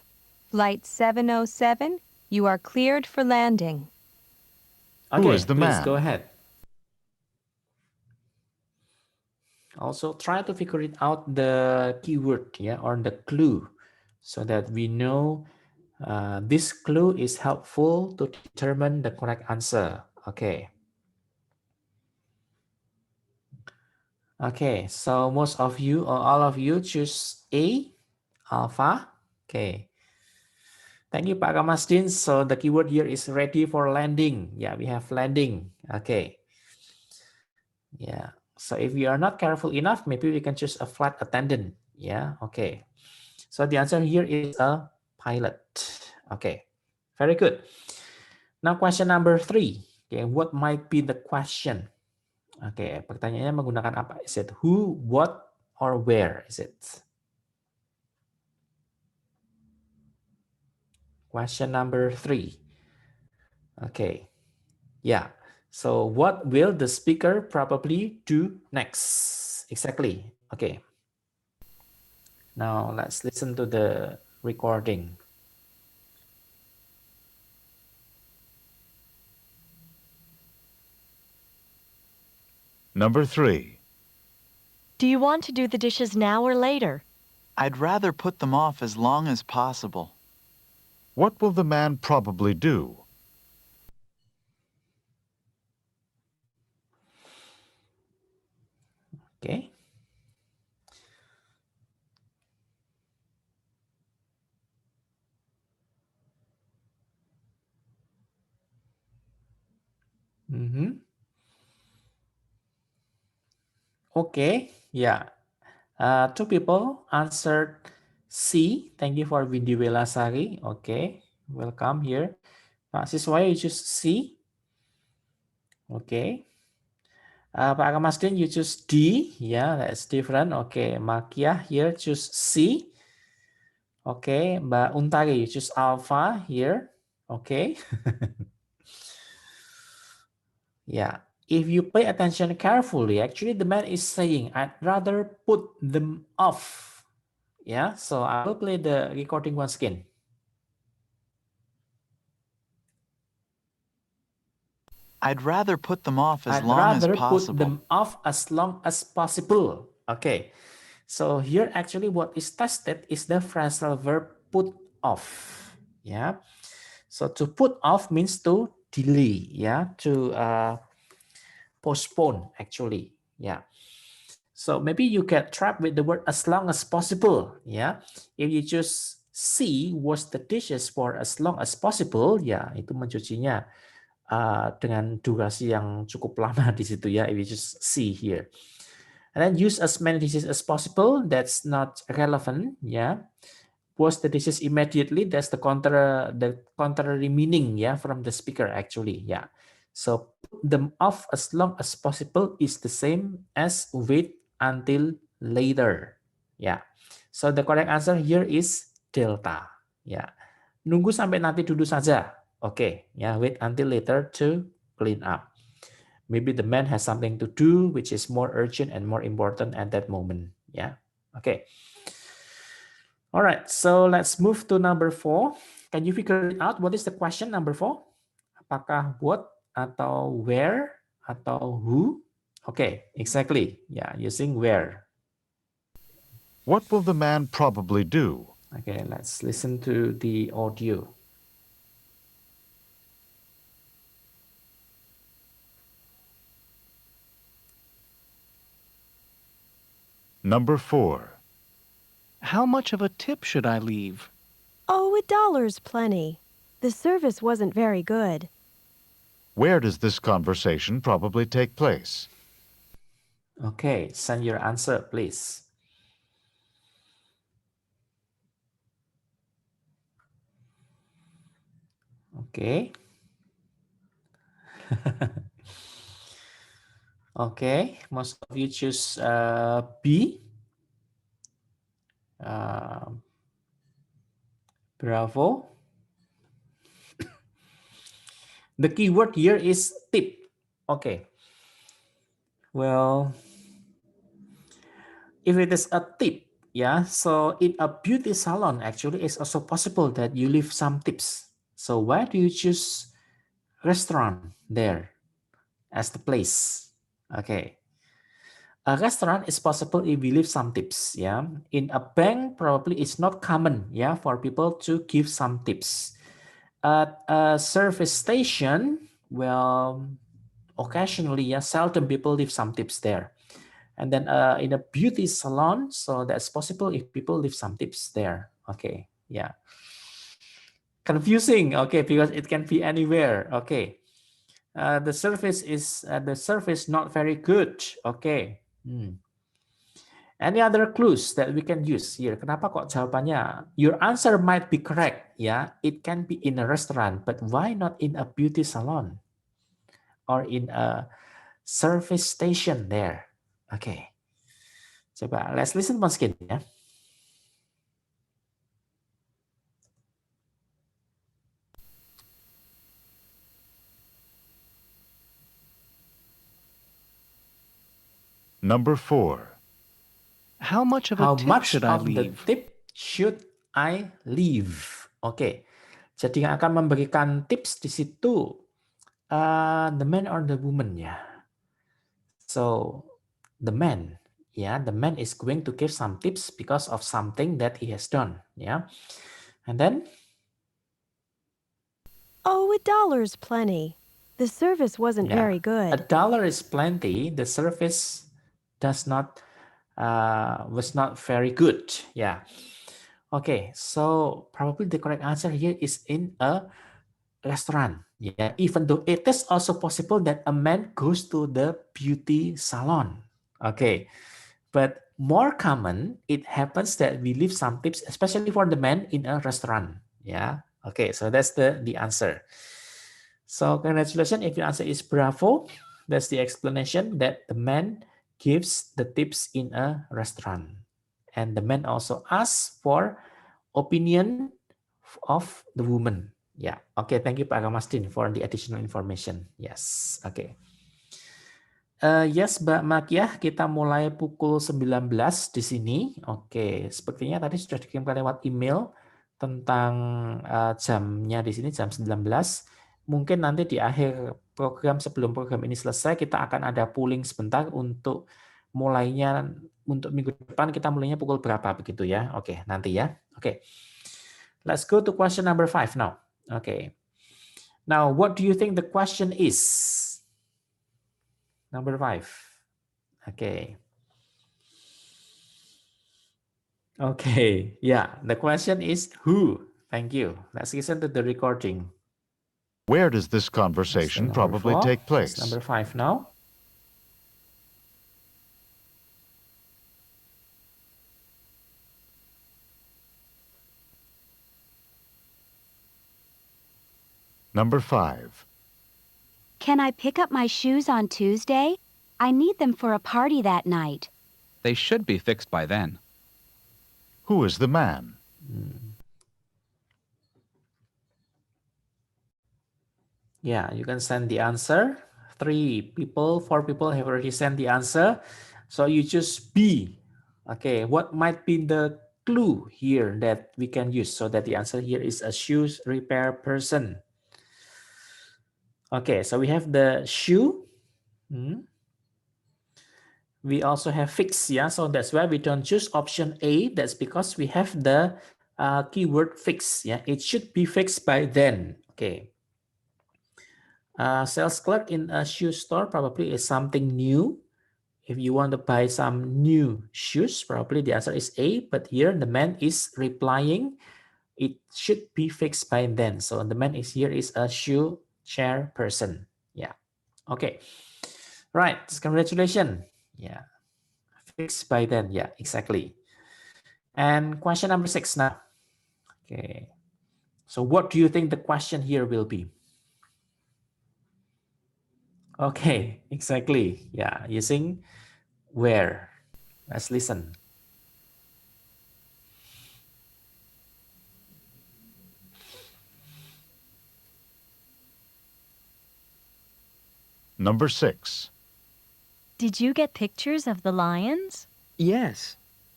Flight 707, you are cleared for landing. Who Okay, is the please man? go ahead. Also, try to figure it out the keyword, yeah, or the clue, so that we know this clue is helpful to determine the correct answer. Okay. Okay, so most of you or all of you choose A, alpha. Okay. Thank you, Pak Kamasdin. So the keyword here is ready for landing. Yeah, we have landing. Okay. Yeah. So if we are not careful enough, maybe we can choose a flight attendant. Yeah. Okay. So the answer here is a pilot. Okay. Very good. Now question number 3. Okay, what might be the question? Oke, pertanyaannya menggunakan apa? Is it who, what, or where is it? Question number 3. Okay, yeah. So what will the speaker probably do next? Exactly. Okay. Now let's listen to the recording. Number 3. Do you want to do the dishes now or later? I'd rather put them off as long as possible. What will the man probably do? Okay. Okay, yeah. 2 people answered C. Thank you for Windy Welasari. Okay, welcome here. Pak Siswaya, you choose C. Okay. Pak Kamasdin, you choose D. Yeah, that's different. Okay, Makia here choose C. Okay, Mbak Untari, you choose Alpha here. Okay. Yeah. If you pay attention carefully, actually the man is saying, I'd rather put them off. Yeah, so I will play the recording once again. I'd rather put them off as I'd long as rather put possible. them off as long as possible. Okay, so here actually what is tested is the phrasal verb put off. Yeah, so to put off means to delay. Yeah, to postpone actually. Yeah. So maybe you get trapped with the word as long as possible. Yeah, if you choose C, wash the dishes for as long as possible. Ya, itu mencucinya dengan durasi yang cukup lama di situ ya. If you just C here, and then use as many dishes as possible. That's not relevant. Yeah, wash the dishes immediately. That's the contrary meaning. Yeah, from the speaker actually. Yeah, so put them off as long as possible is the same as wait until later. Yeah, so the correct answer here is delta. Yeah, Nunggu sampai nanti dulu saja. Okay, yeah, wait until later to clean up. Maybe the man has something to do which is more urgent and more important at that moment. Yeah, okay. All right, so let's move to number 4. Can you figure it out? What is the question number 4? Apakah what atau where atau who? Okay, exactly. Yeah, using where. What will the man probably do? Okay, let's listen to the audio. Number 4. How much of a tip should I leave? Oh, $1's plenty. The service wasn't very good. Where does this conversation probably take place? Okay, send your answer, please. Okay. Okay, most of you choose B. Bravo. The keyword here is tip. Okay. Well, if it is a tip, yeah, so in a beauty salon, actually, it's also possible that you leave some tips. So why do you choose restaurant there as the place? Okay. A restaurant is possible if we leave some tips, yeah. In a bank, probably it's not common, yeah, for people to give some tips. At a service station, well, occasionally, yeah, seldom people leave some tips there. And then in a beauty salon, so that's possible if people leave some tips there. Okay, yeah. Confusing, okay, because it can be anywhere. Okay. The service is not very good. Okay. Any other clues that we can use here? Kenapa kok jawabannya? Your answer might be correct, ya. It can be in a restaurant, but why not in a beauty salon or in a service station there? Okay. Coba let's listen once again, ya. Number 4. How much of a tip should I leave? Tip should I leave? Oke. Jadi yang akan memberikan tips di situ the man or the woman ya. So the man, yeah, the man is going to give some tips because of something that he has done, yeah. And then Oh, $1's plenty. The service wasn't very good. $1 is plenty. The service was not very good. Yeah. Okay, so probably the correct answer here is in a restaurant. Yeah, even though it is also possible that a man goes to the beauty salon. Okay, but more common, it happens that we leave some tips, especially for the men in a restaurant. Yeah. Okay, so that's the answer. So congratulations if your answer is bravo. That's the explanation that the man gives the tips in a restaurant. And the man also asks for opinion of the woman. Yeah, okay. Thank you Pak Kamastin for the additional information. Yes, okay. Yes, Mbak Makiah, kita mulai pukul 19 di sini. Oke, sepertinya tadi sudah dikirimkan lewat email tentang jamnya di sini, jam 19. Mungkin nanti di akhir program, sebelum program ini selesai, kita akan ada polling sebentar untuk mulainya, untuk minggu depan kita mulainya pukul berapa begitu ya. Oke, nanti ya. Oke. Let's go to question number 5 now. Okay. Now, what do you think the question is? Number 5. Okay. Okay. Yeah, the question is who? Thank you. Let's listen to the recording. Where does this conversation probably take place? That's number 5 now. Number 5. Can I pick up my shoes on Tuesday? I need them for a party that night. They should be fixed by then. Who is the man? Yeah, you can send the answer. 4 people have already sent the answer. So you choose B. Okay, what might be the clue here that we can use so that the answer here is a shoes repair person? Okay, so we have the shoe. We also have fix, yeah, so that's why we don't choose option A. That's because we have the keyword fix, yeah, it should be fixed by then. Okay. Sales clerk in a shoe store probably is something new. If you want to buy some new shoes, probably the answer is A, but here the man is replying, it should be fixed by then. So the man is here is a shoe chair person. Yeah. Okay. Right. Congratulations. Yeah. Fixed by then. Yeah, exactly. And question number 6 now. Okay. So what do you think the question here will be? Okay, exactly. Yeah, using where. Let's listen. Number 6. Did you get pictures of the lions? Yes.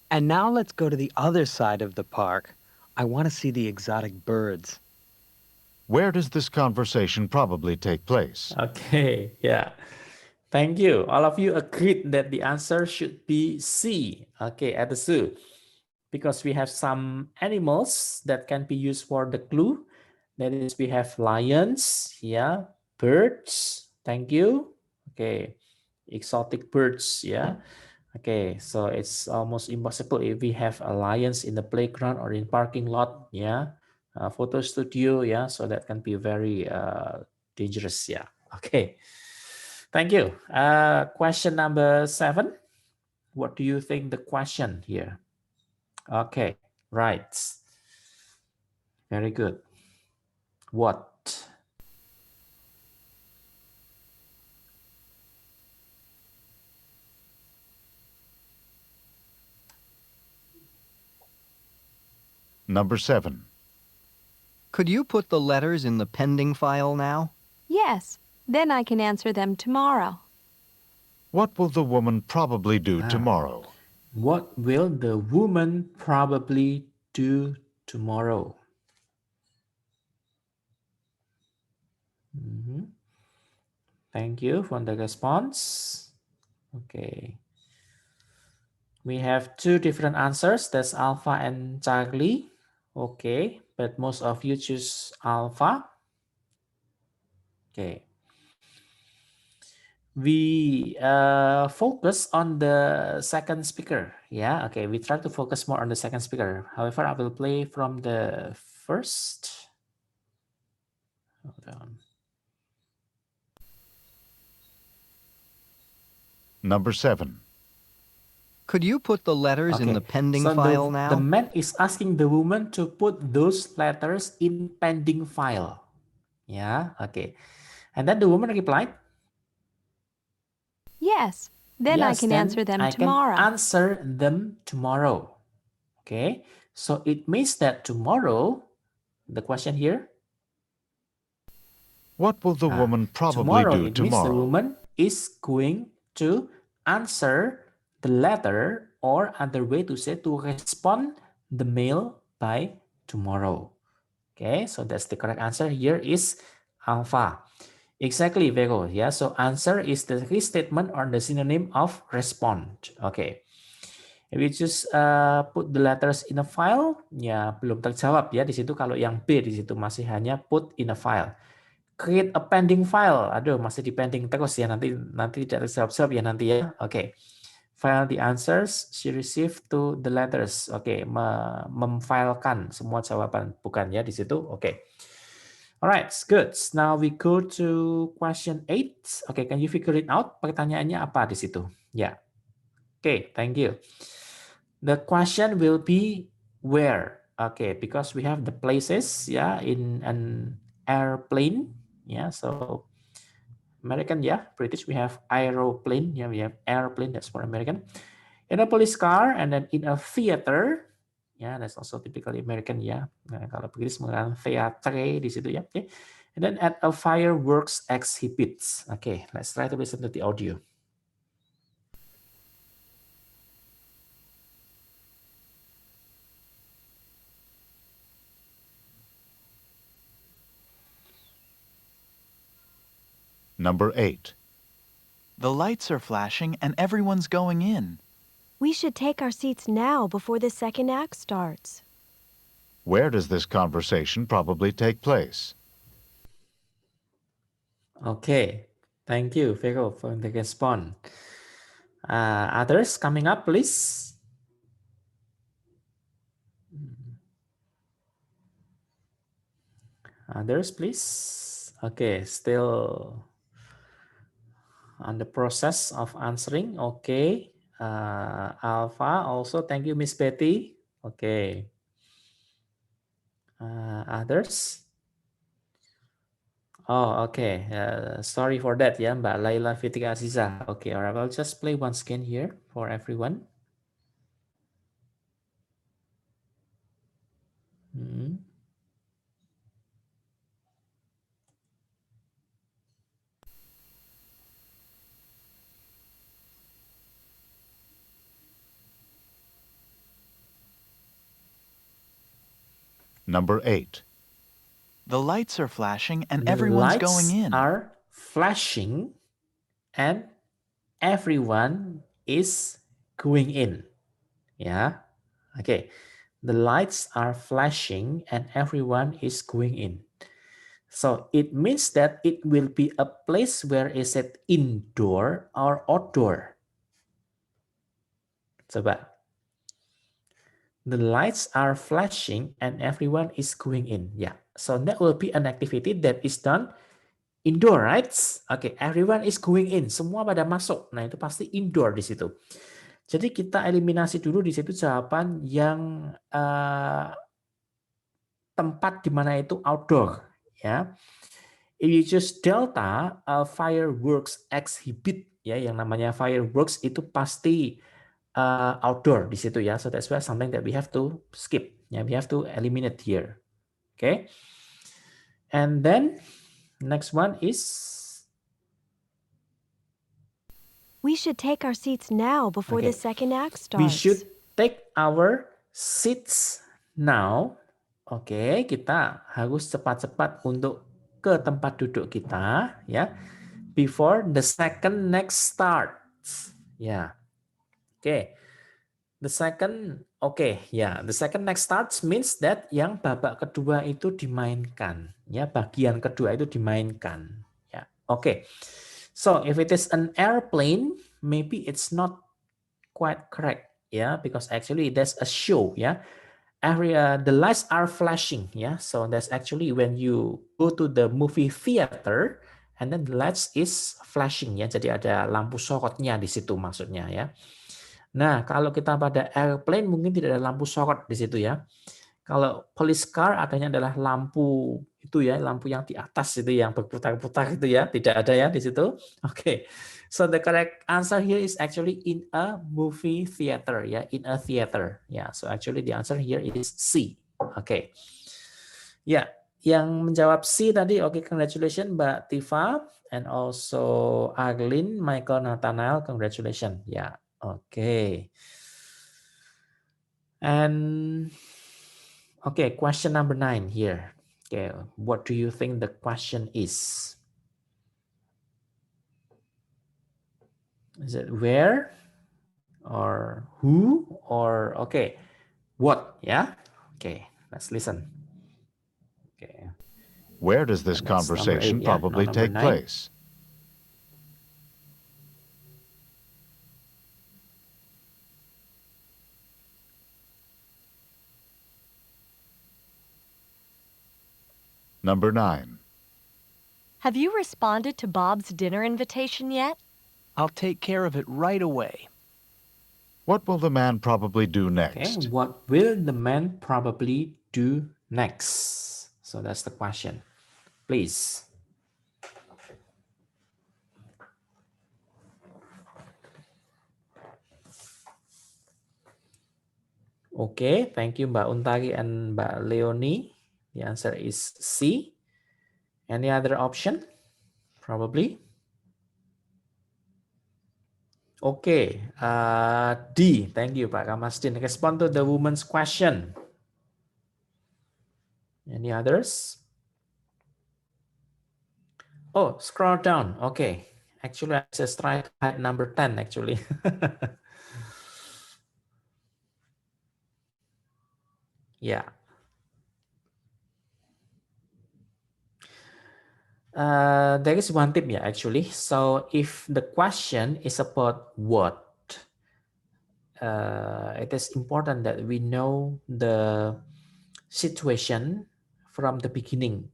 And now let's go to the other side of the park. I want to see the exotic birds. Where does this conversation probably take place? Okay, yeah. Thank you. All of you agreed that the answer should be C. Okay, at the zoo. Because we have some animals that can be used for the clue. That is, we have lions, yeah, birds, thank you. Okay, exotic birds, yeah. Okay, so it's almost impossible if we have a lions in the playground or in parking lot, yeah. Photo studio, yeah, so that can be very dangerous, yeah. Okay, thank you. Question number 7. What do you think the question here? Okay, right. Very good. What? Number 7. Could you put the letters in the pending file now? Yes, then I can answer them tomorrow. What will the woman probably do tomorrow? What will the woman probably do tomorrow? Thank you for the response. Okay. We have 2 different answers. That's Alpha and Charlie. Okay, but most of you choose Alpha. Okay. We focus on the second speaker. Yeah, okay. We try to focus more on the second speaker. However, I will play from the first. Hold on. Number 7. Could you put the letters in the pending file now? The man is asking the woman to put those letters in pending file. Yeah, okay. And then the woman replied, Yes, then I can answer them tomorrow. I can answer them tomorrow. Okay, so it means that tomorrow, the question here, what will the woman probably tomorrow, do it means the tomorrow? woman is going to answer the letter, or other way to say, to respond the mail by tomorrow. Okay, so that's the correct answer. Here is Alpha. Exactly, Vego. Yeah, so answer is the restatement or the synonym of respond. Okay. If you just put the letters in a file, ya belum terjawab ya di situ. Kalau yang B di situ masih hanya put in a file. Create a pending file. Aduh, masih di pending terus ya, nanti tidak terjawab ya nanti ya. Oke. File the answers she received to the letters. Oke, memfilekan semua jawaban, bukan ya di situ. Oke. Alright, good. Now we go to question 8. Oke, can you figure it out? Pertanyaannya apa di situ? Ya. Oke, thank you. The question will be where. Okay, because we have the places, yeah, in an airplane. Yeah, so American, yeah, British, we have aeroplane. Yeah, we have airplane, that's for American. In a police car, and then in a theater. Yeah, that's also typically American, ya. Nah, kalau British menggunakan theatre di situ ya. Okay. And then at a fireworks exhibit. Okay, let's try to listen to the audio. Number 8. The lights are flashing and everyone's going in. We should take our seats now before the second act starts. Where does this conversation probably take place? Okay, thank you, Vero, for the response. Others coming up, please. Others, please. Okay, still on the process of answering. Okay, Alpha also. Thank you, Miss Betty. Okay. Others. Oh, okay. Sorry for that, ya, Mbak Laila Fitika Aziza. Okay, alright. I'll just play once again here for everyone. Number 8. The lights are flashing and everyone's going in. The lights are flashing and everyone is going in. Yeah. Okay. The lights are flashing and everyone is going in. So it means that it will be a place where is it indoor or outdoor? Coba. The lights are flashing and everyone is going in. Yeah. So that will be an activity that is done indoor, right? Okay, everyone is going in. Semua pada masuk. Nah, itu pasti indoor di situ. Jadi kita eliminasi dulu di situ jawaban yang tempat di mana itu outdoor, ya. If you choose delta, fireworks exhibit, ya, yang namanya fireworks itu pasti outdoor di situ, ya. So that's why something that we have to skip. Ya, we have to eliminate here. Okay. And then next one is We should take our seats now before the second act starts. we should take our seats now. Oke, kita harus cepat-cepat untuk ke tempat duduk kita, ya. Before the second next starts. Ya. Oke. The second, the second next starts means that yang babak kedua itu dimainkan, ya, bagian kedua itu dimainkan, ya. Oke. So if it is an airplane, maybe it's not quite correct, yeah, because actually there's a show, yeah. The lights are flashing, yeah. So that's actually when you go to the movie theater and then the lights is flashing, ya. Jadi ada lampu sorotnya di situ maksudnya, ya. Nah, kalau kita pada airplane mungkin tidak ada lampu sorot di situ, ya. Kalau police car adanya adalah lampu itu, ya, lampu yang di atas itu yang berputar-putar itu, ya, tidak ada, ya, di situ. Oke. So the correct answer here is actually in a movie theater, ya, in a theater. Ya, so actually the answer here is C. Oke. Ya, yang menjawab C tadi, oke, congratulations Mbak Tifa and also Arlene, Michael, Nathanael, congratulations. Ya, oke. And okay, question number 9 here. Okay, what do you think the question is? Is it where or who or okay, what? Yeah. Okay, let's listen. Okay. Where does this And that's number conversation 8, yeah, probably not number take 9. place? Number 9. Have you responded to Bob's dinner invitation yet? I'll take care of it right away. What will the man probably do Okay, next? what will the man probably do next? So that's the question. Please. Okay, thank you Mbak Untari and Mbak Leonie. The answer is C. Any other option? Probably. Okay, D. Thank you, Pak Kamasdin. Respond to the woman's question. Any others? Oh, scroll down. Okay. Actually, I just tried to hide number 10, actually. Yeah. There is one tip, yeah, actually. So if the question is about what, it is important that we know the situation from the beginning.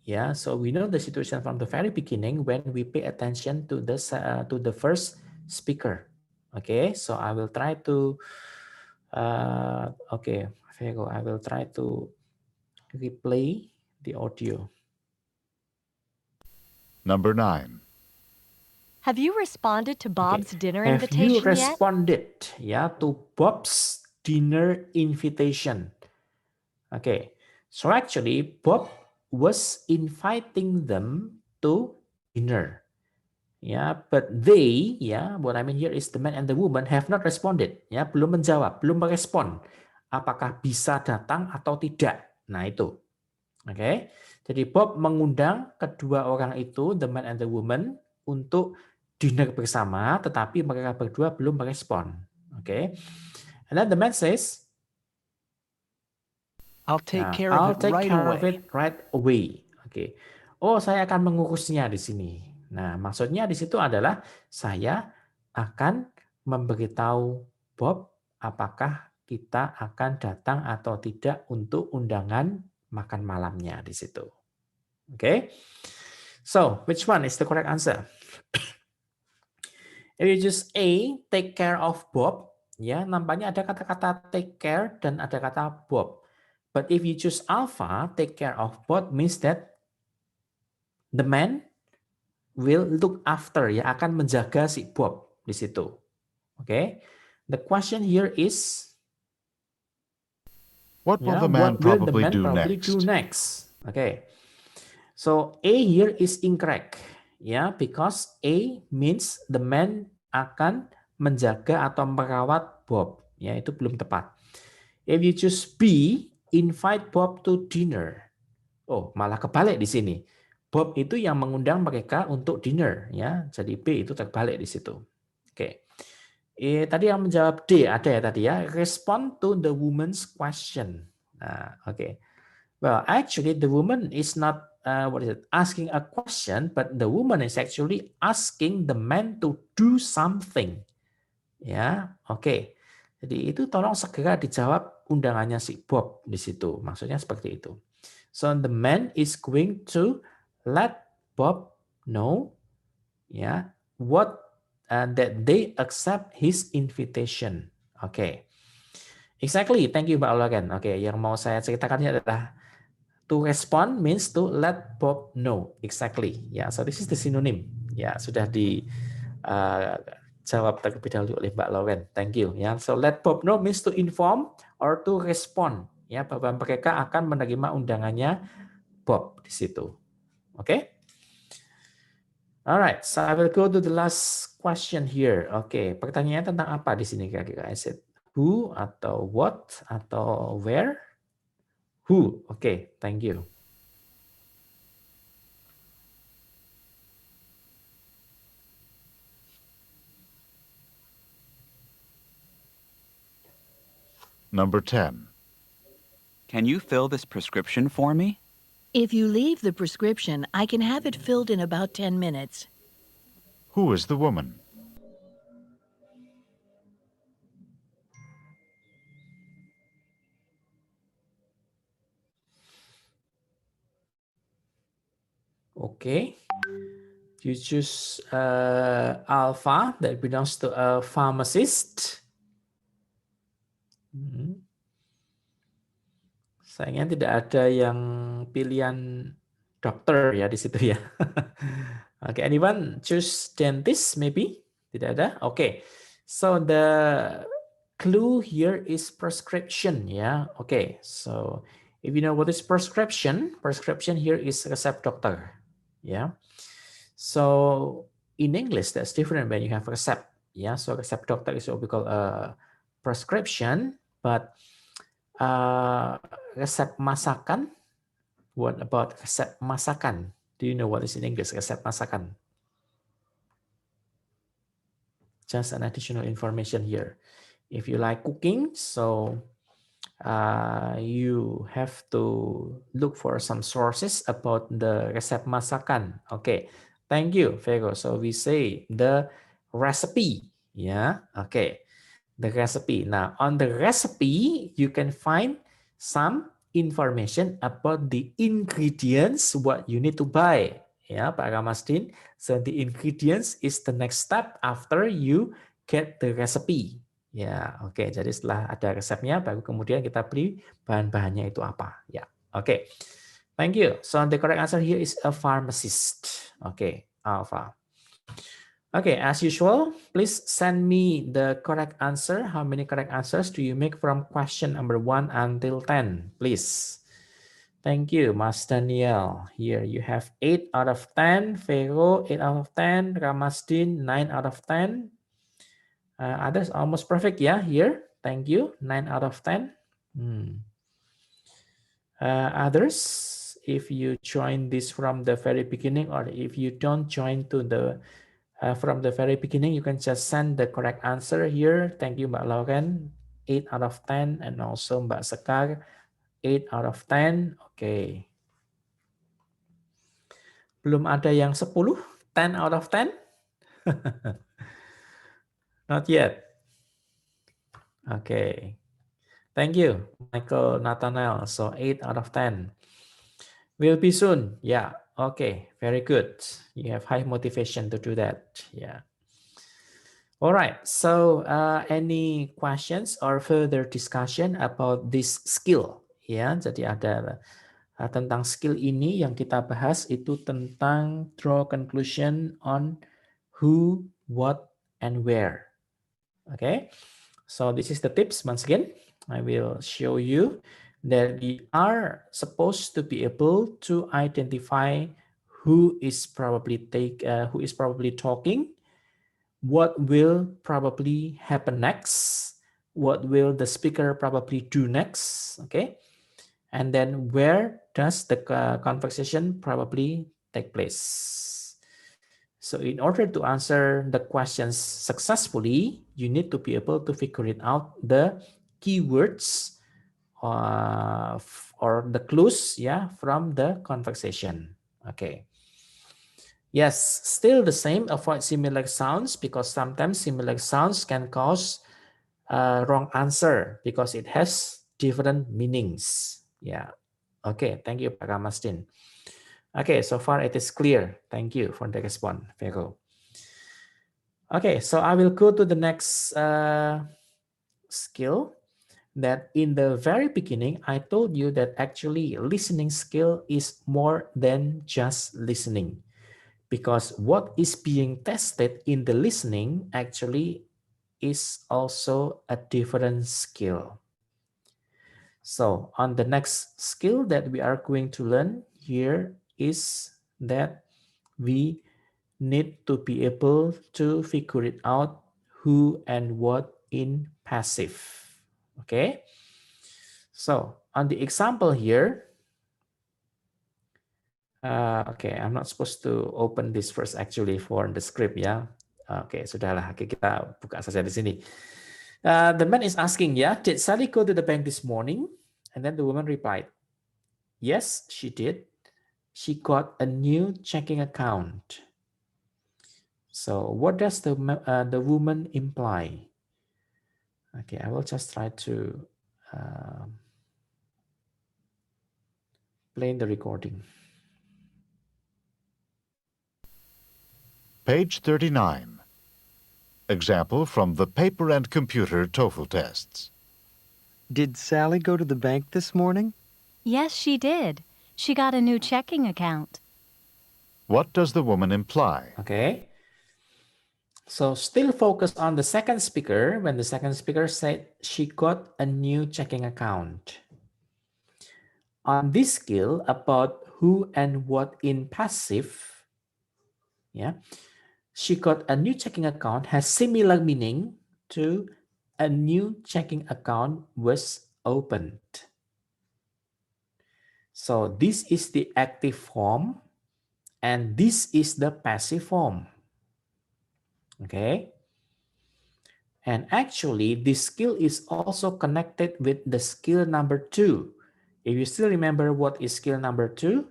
Yeah, so we know the situation from the very beginning when we pay attention to the first speaker. Okay, so I will try to okay, Vego, I will try to replay the audio. Number 9. Have you responded to Bob's dinner Have you invitation yet? responded, yeah, to Bob's dinner invitation? Okay, so actually Bob was inviting them to dinner. Yeah, but they, yeah, what I mean here is the man and the woman have not responded. Ya, belum menjawab, belum merespon. Apakah bisa datang atau tidak? Nah itu, oke. Jadi Bob mengundang kedua orang itu, the man and the woman, untuk dinner bersama, tetapi mereka berdua belum merespon. Oke. And then the man says, I'll take care of it right away. Oke. Oh, saya akan mengurusnya di sini. Nah, maksudnya di situ adalah saya akan memberitahu Bob apakah kita akan datang atau tidak untuk undangan makan malamnya di situ. Oke. So, which one is the correct answer? If you choose A, take care of Bob, ya, nampaknya ada kata-kata take care dan ada kata Bob. But if you choose alpha, take care of Bob means that the man will look after, ya, akan menjaga si Bob di situ. Oke. The question here is, what will the man probably do next? Okay. So A here is incorrect. Ya, because A means the man akan menjaga atau merawat Bob. Ya, itu belum tepat. If you choose B, invite Bob to dinner. Oh, malah kebalik di sini. Bob itu yang mengundang mereka untuk dinner. Ya, jadi B itu terbalik di situ. Oke. Tadi yang menjawab D ada ya tadi ya. Respond to the woman's question. Nah, oke. Well, actually the woman is not asking a question, but the woman is actually asking the man to do something. Ya, oke. Jadi itu tolong segera dijawab undangannya si Bob di situ. Maksudnya seperti itu. So the man is going to let Bob know, ya, what that they accept his invitation. Oke. Exactly. Thank you, Mbak Logan. Oke, yang mau saya ceritakan ini adalah to respond means to let Bob know. Exactly. Ya, so this is the synonym. Ya, sudah dijawab terlebih dahulu oleh Mbak Logan. Thank you. Ya, so let Bob know means to inform or to respond. Ya, bahwa mereka akan menerima undangannya Bob di situ. Oke? Alright, so I will go to the last question here. Oke, pertanyaannya tentang apa di sini kira-kira? Is it who atau what atau where? Who? Okay, thank you. Number 10. Can you fill this prescription for me? If you leave the prescription, I can have it filled in about 10 minutes. Who is the woman? Okay. You choose alpha, that belongs to a pharmacist. Sayangnya tidak ada yang pilihan dokter ya di situ ya. Okay, anyone choose dentist maybe? Tidak ada? Okay. So the clue here is prescription ya. Okay. So if you know what is prescription here is resep dokter. Yeah. So in English, that's different when you have recept. Yeah. So recept dokter is what we call a prescription, but resep masakan. What about resep masakan? Do you know what is in English resep masakan? Just an additional information here. If you like cooking, so you have to look for some sources about the resep masakan. Okay, thank you, Vero. So we say the recipe. Yeah, okay, the recipe. Now on the recipe, you can find some information about the ingredients, what you need to buy. Yeah, Pak Ramasdin. So the ingredients is the next step after you get the recipe. Ya, oke. Jadi setelah ada resepnya, baru kemudian kita beli bahan-bahannya itu apa. Ya, oke. Thank you. So the correct answer here is a pharmacist. Oke, Alpha. Okay, as usual, please send me the correct answer. How many correct answers do you make from question number 1 until 10, please? Thank you, Mas Daniel. Here you have 8 out of 10, Vero 8 out of 10, Ramasdin 9 out of 10. Others almost perfect, yeah, here. Thank you, 9 out of 10. Others, if you join this from the very beginning, or if you don't join to the from the very beginning, you can just send the correct answer here. Thank you, Mbak Lauren, 8 out of 10, and also Mbak Sekar, 8 out of 10. Okay. Belum ada yang 10, 10 out of 10? Not yet. Okay. Thank you, Michael Nathaniel. So 8 out of 10. Will be soon. Yeah. Okay. Very good. You have high motivation to do that. Yeah. All right. So any questions or further discussion about this skill? Ya. Jadi ada tentang skill ini yang kita bahas itu tentang draw conclusion on who, what, and where. Okay. So this is the tips once again. I will show you that we are supposed to be able to identify who is probably talking, what will probably happen next, what will the speaker probably do next, okay, and then where does the conversation probably take place. So in order to answer the questions successfully, you need to be able to figure it out the keywords or the clues, yeah, from the conversation. Okay. Yes, still the same. Avoid similar sounds because sometimes similar sounds can cause a wrong answer because it has different meanings. Yeah. Okay. Thank you, Pak Ramasdin. Okay, so far it is clear. Thank you for the response, Vero. Okay, so I will go to the next skill. That in the very beginning, I told you that actually listening skill is more than just listening. Because what is being tested in the listening actually is also a different skill. So on the next skill that we are going to learn here is that we need to be able to figure it out who and what in passive. Okay. So on the example here, okay, I'm not supposed to open this first actually for the script ya. Oke, sudahlah. Oke, kita buka saja di sini. The man is asking, yeah, did Sally go to the bank this morning? And then the woman replied, yes, she did. She got a new checking account. So what does the woman imply? Okay, I will just try to play the recording. Page 39. Example from the paper and computer TOEFL tests. Did Sally go to the bank this morning? Yes, she did. She got a new checking account. What does the woman imply? Okay. So still focus on the second speaker when the second speaker said she got a new checking account. On this skill about who and what in passive, yeah, she got a new checking account has similar meaning to a new checking account was opened. So this is the active form and this is the passive form. Okay. And actually, this skill is also connected with the skill number 2. If you still remember what is skill number 2,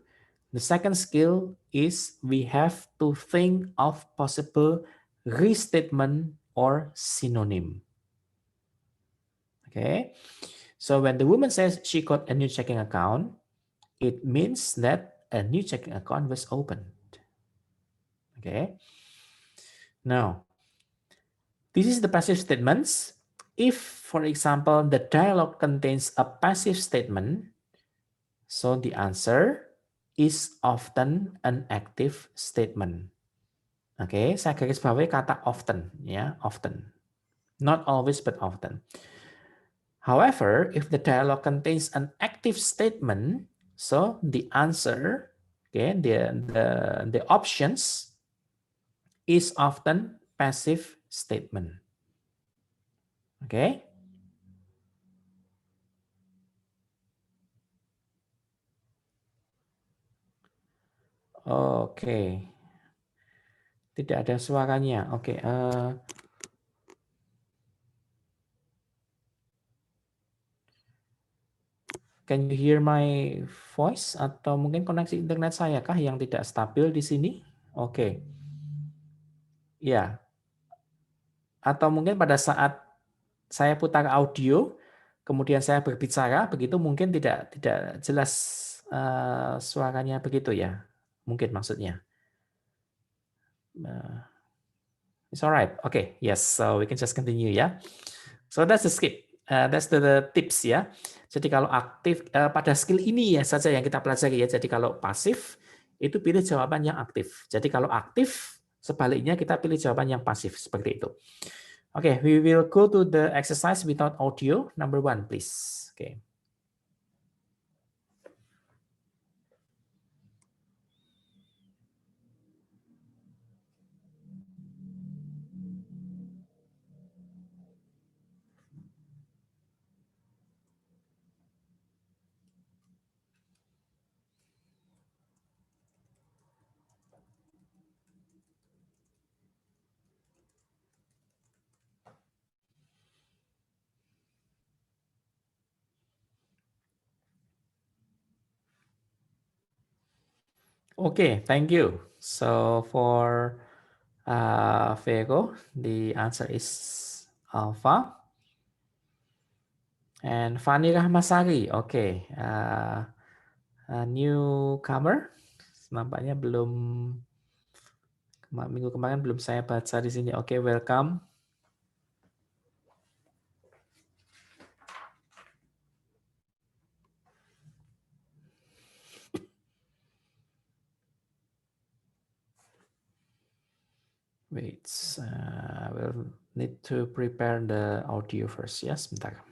the second skill is we have to think of possible restatement or synonym. Okay, so when the woman says she got a new checking account, it means that a new checking account was opened. Okay, now this is the passive statements. If, for example, the dialogue contains a passive statement, so the answer is often an active statement. Oke, saya garis bawahi kata often, ya, often. Not always, but often. However, if the dialogue contains an active statement, so the answer, okay, the options is often passive statement. Okay. Oke. Tidak ada suaranya. Oke. Can you hear my voice? Atau mungkin koneksi internet saya kah yang tidak stabil di sini? Oke. Ya. Atau mungkin pada saat saya putar audio, kemudian saya berbicara, begitu mungkin tidak jelas suaranya begitu ya. Mungkin maksudnya. It's alright. Okay, yes. So we can just continue ya. So that's the skip. That's the tips ya. Jadi kalau aktif pada skill ini ya saja yang kita pelajari ya. Jadi kalau pasif itu pilih jawaban yang aktif. Jadi kalau aktif sebaliknya kita pilih jawaban yang pasif seperti itu. Okay, we will go to the exercise without audio. Number 1, please. Okay. Okay, thank you. So for Vego, the answer is alpha. And Fani Rahmasari, okay. Newcomer, nampaknya belum, minggu kemarin belum saya baca di sini. Oke, welcome. Wait, we'll need to prepare the audio first. Ya, sebentar.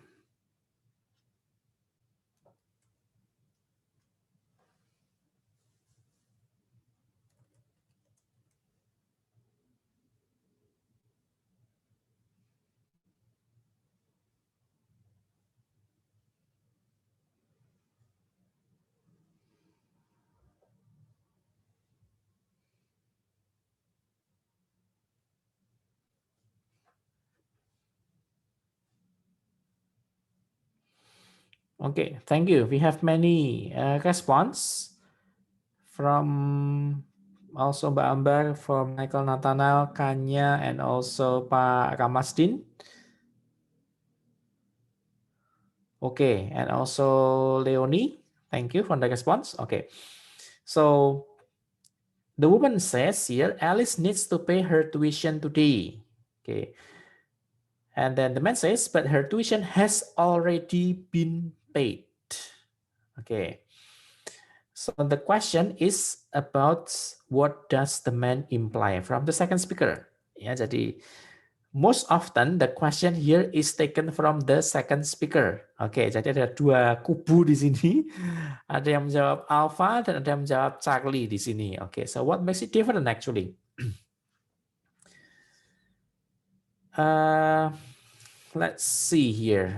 Okay, thank you. We have many response from also Mbak Ambar, from Michael Nathanael, Kanya, and also Pak Ramasdin. Okay, and also Leonie, thank you for the response. Okay, so the woman says here, Alice needs to pay her tuition today. Okay, and then the man says, but her tuition has already been paid. Okay, so the question is about what does the man imply from the second speaker. Ya, jadi most often the question here is taken from the second speaker. Oke, jadi ada dua kubu di sini. Ada yang menjawab Alpha dan ada yang menjawab Charlie di sini. Oke, so what makes it different actually? Let's see here.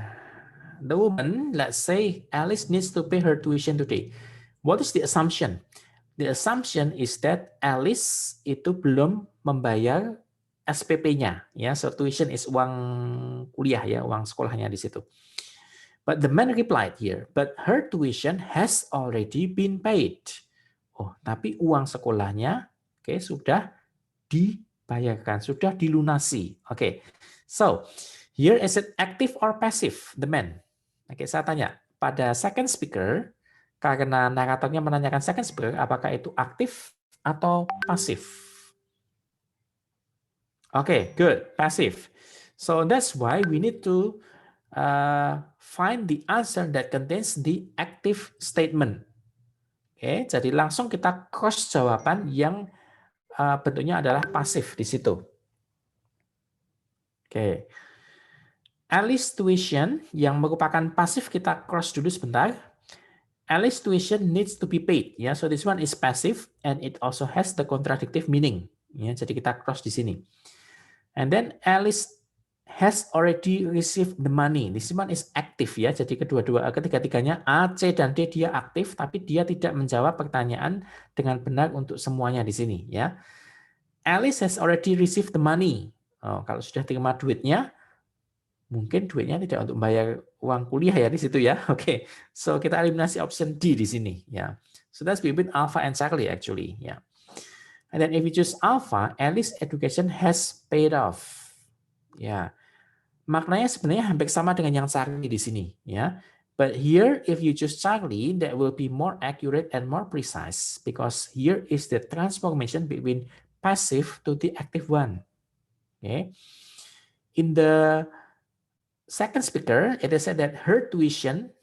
The woman, let's say Alice needs to pay her tuition today. What is the assumption? The assumption is that Alice itu belum membayar SPP-nya, ya. So tuition is uang kuliah ya, uang sekolahnya di situ. But the man replied here, but her tuition has already been paid. Oh, tapi uang sekolahnya, oke, sudah dibayarkan, sudah dilunasi. Oke, so here is it active or passive? The man. Oke, saya tanya pada second speaker, karena naratornya menanyakan second speaker, apakah itu aktif atau pasif? Oke, good, passive. So that's why we need to find the answer that contains the active statement. Oke, jadi langsung kita cross jawaban yang bentuknya adalah pasif di situ. Oke. Alice tuition yang merupakan pasif kita cross dulu sebentar. Alice tuition needs to be paid. Ya, so this one is passive and it also has the contradictive meaning. Ya, jadi kita cross di sini. And then Alice has already received the money. This one is active ya. Jadi ketiga-tiganya A, C dan D dia aktif, tapi dia tidak menjawab pertanyaan dengan benar untuk semuanya di sini ya. Alice has already received the money. Oh, kalau sudah terima duitnya, mungkin duitnya tidak untuk bayar uang kuliah ya di situ ya. Oke, so kita eliminasi option D di sini ya. So that's between Alpha and Charlie actually ya. And then if you choose Alpha, Alice education has paid off. Ya, maknanya sebenarnya hampir sama dengan yang Charlie di sini ya. But here if you choose Charlie, that will be more accurate and more precise because here is the transformation between passive to the active one. Okay. In the second speaker, it is said that her tuition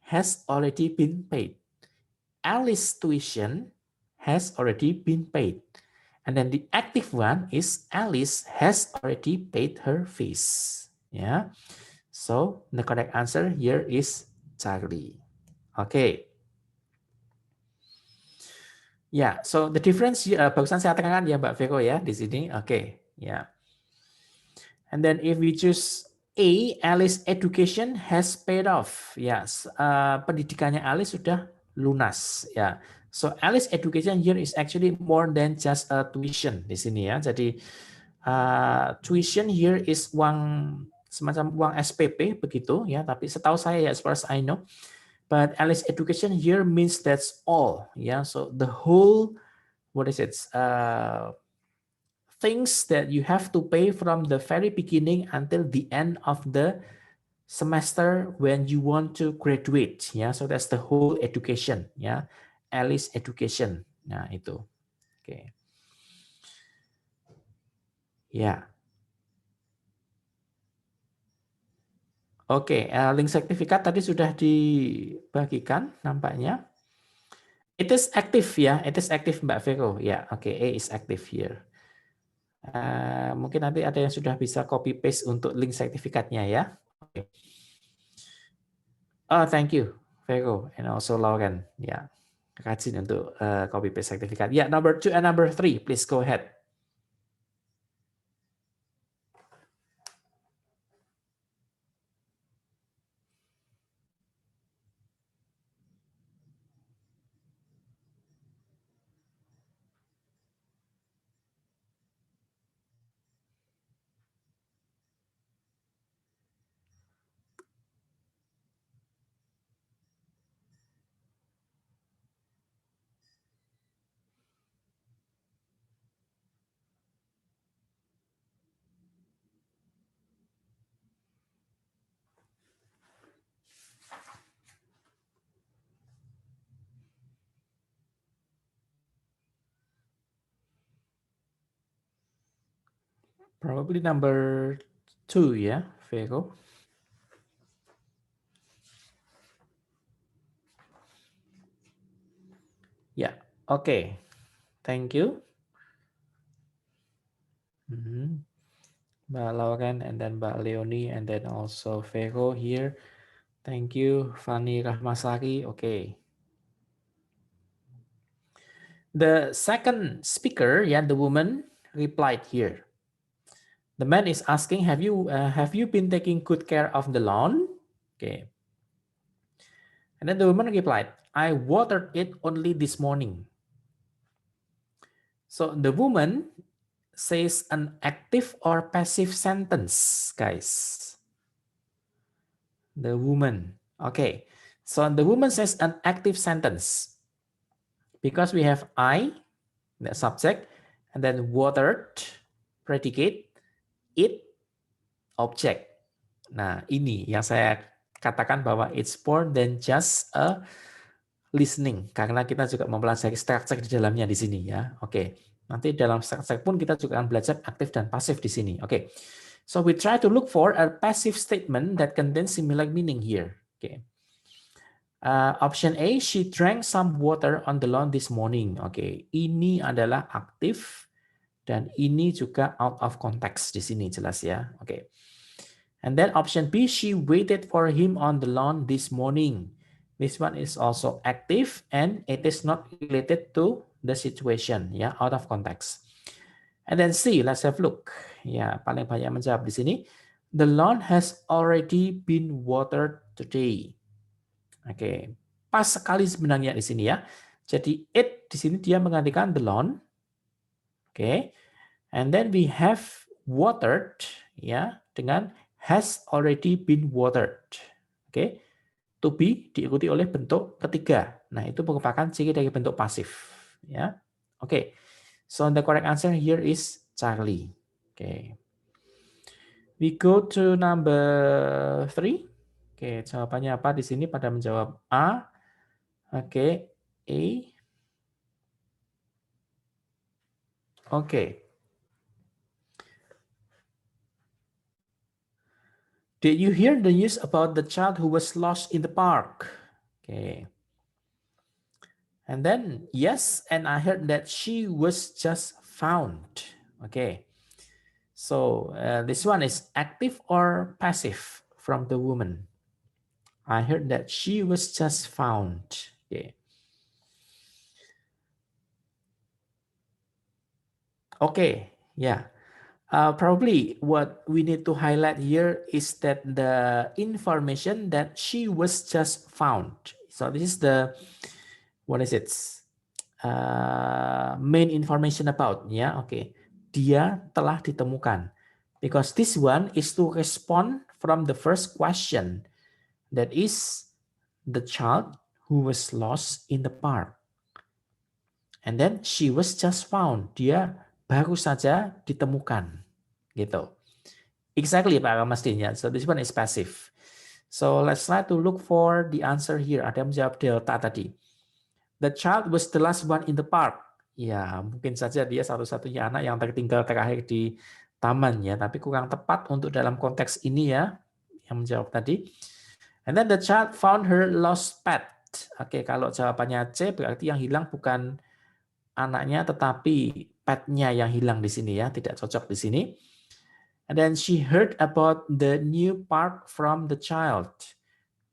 has already been paid. Alice's tuition has already been paid. And then the active one is Alice has already paid her fees. Yeah. So the correct answer here is Charlie. Okay. Yeah, so the difference barusan saya terangkan ya Mbak Vero ya di sini. Okay. Yeah. And then if we choose A, Alice education has paid off. Yes, pendidikannya Alice sudah lunas. Ya, so Alice education here is actually more than just a tuition di sini ya. Jadi tuition here is uang semacam uang SPP begitu ya. Tapi setahu saya ya, as far as I know, but Alice education here means that's all. Ya, so the whole what is it? Things that you have to pay from the very beginning until the end of the semester when you want to graduate. Ya, so that's the whole education. Ya, Alice education. Nah itu. Oke. Ya. Oke, link sertifikat tadi sudah dibagikan nampaknya. It is active ya, it is active Mbak Vero. Ya, oke, A is active here. Mungkin nanti ada yang sudah bisa copy paste untuk link sertifikatnya ya. Okay. Oh, thank you, Vero, and also Lauren. Ya, rajin untuk copy paste sertifikat. Ya, number 2 and number 3, please go ahead. Probably number 2 ya, Vero. Ya, oke. Thank you. Mbak Lauren, and then Mbak Leonie, and then also Vero here. Thank you, Fani Rahmasari. Okay. The second speaker, the woman, replied here. The man is asking, have you been taking good care of the lawn? Okay. And then the woman replied, I watered it only this morning. So the woman says an active or passive sentence, guys. The woman. Okay. So the woman says an active sentence because we have I, the subject, and then watered, predicate, it, object. Nah, ini yang saya katakan bahwa it's more than just a listening, karena kita juga mempelajari structure di dalamnya di sini ya. Oke, nanti dalam structure pun kita juga akan belajar aktif dan pasif di sini. Oke, so we try to look for a passive statement that contains similar meaning here. Oke, option A, she drank some water on the lawn this morning. Oke, ini adalah aktif dan ini juga out of context di sini jelas ya. Oke, and then option B, she waited for him on the lawn this morning. This one is also active and it is not related to the situation, ya, out of context. And then C, let's have a look. Ya, paling banyak menjawab di sini. The lawn has already been watered today. Oke, pas sekali sebenarnya di sini ya. Jadi it di sini dia menggantikan the lawn. Oke, and then we have watered, ya, dengan has already been watered. Oke. To be diikuti oleh bentuk ketiga. Nah, itu merupakan ciri dari bentuk pasif. Ya, oke. So the correct answer here is Charlie. Oke. We go to number 3. Oke, jawabannya apa di sini? Pada menjawab A. Oke, A. Oke. Did you hear the news about the child who was lost in the park? Okay. And then, yes, and I heard that she was just found. Okay. So this one is active or passive from the woman. I heard that she was just found. Okay. Okay, yeah. Probably what we need to highlight here is that the information that she was just found. So this is the, what is it? Main information about, yeah, okay. Dia telah ditemukan. Because this one is to respond from the first question. That is the child who was lost in the park. And then she was just found. Dia baru saja ditemukan. Gitu. Exactly, Pak mestinya. So this one is passive. So let's try to look for the answer here. Ada yang menjawab delta tadi. The child was the last one in the park. Ya, mungkin saja dia satu-satunya anak yang tertinggal terakhir di taman ya, tapi kurang tepat untuk dalam konteks ini ya, yang menjawab tadi. And then the child found her lost pet. Oke, kalau jawabannya C berarti yang hilang bukan anaknya tetapi petnya yang hilang di sini ya, tidak cocok di sini. And then she heard about the new park from the child.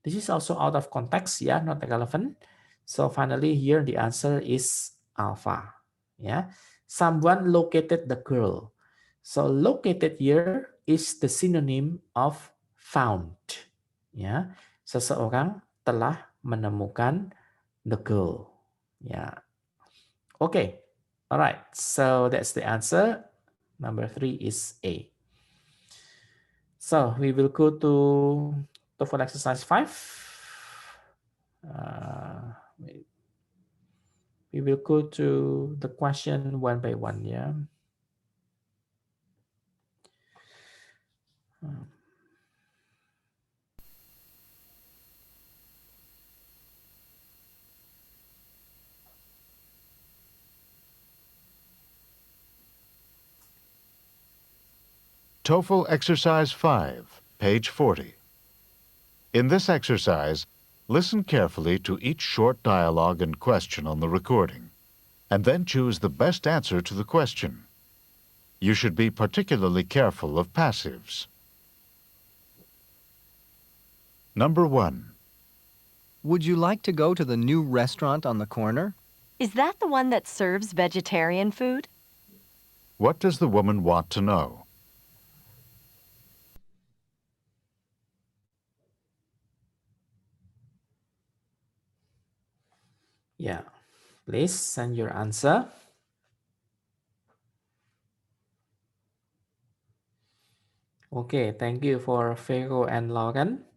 This is also out of context, yeah, not relevant. So finally here the answer is alpha. Yeah, someone located the girl. So located here is the synonym of found. Ya, seseorang telah menemukan the girl. Ya, okay, alright. So that's the answer. Number 3 is A. So we will go to TOEFL exercise 5. We will go to the question one by one, yeah. TOEFL Exercise 5, page 40. In this exercise, listen carefully to each short dialogue and question on the recording, and then choose the best answer to the question. You should be particularly careful of passives. Number 1. Would you like to go to the new restaurant on the corner? Is that the one that serves vegetarian food? What does the woman want to know? Yeah, please send your answer. Okay, thank you for Vero and Logan.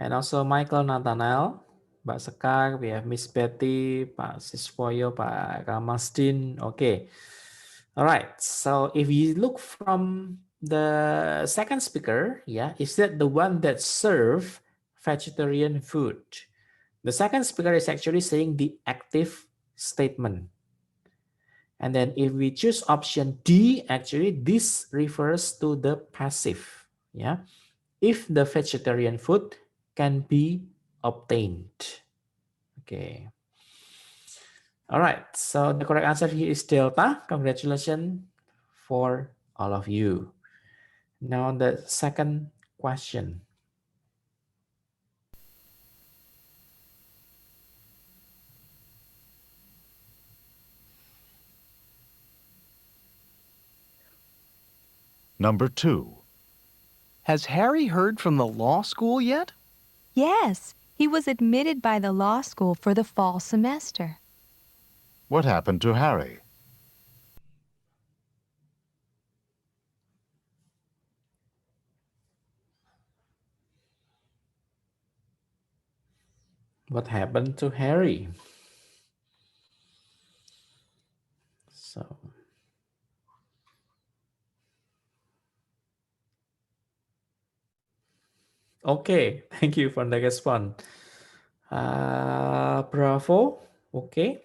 And also Michael, Nathanael, Mbak Sekar, we have Miss Betty, Pak Siswoyo, Pak Ramasdin. Okay. All right. So if you look from the second speaker, yeah, is that the one that serve vegetarian food? The second speaker is actually saying the active statement. And then if we choose option D, actually this refers to the passive. Yeah. If the vegetarian food can be obtained. Okay. All right. So the correct answer here is Delta. Congratulations for all of you. Now the second question. Number 2. Has Harry heard from the law school yet? Yes, he was admitted by the law school for the fall semester. What happened to Harry? What happened to Harry? So okay, thank you for the response. Bravo. Okay.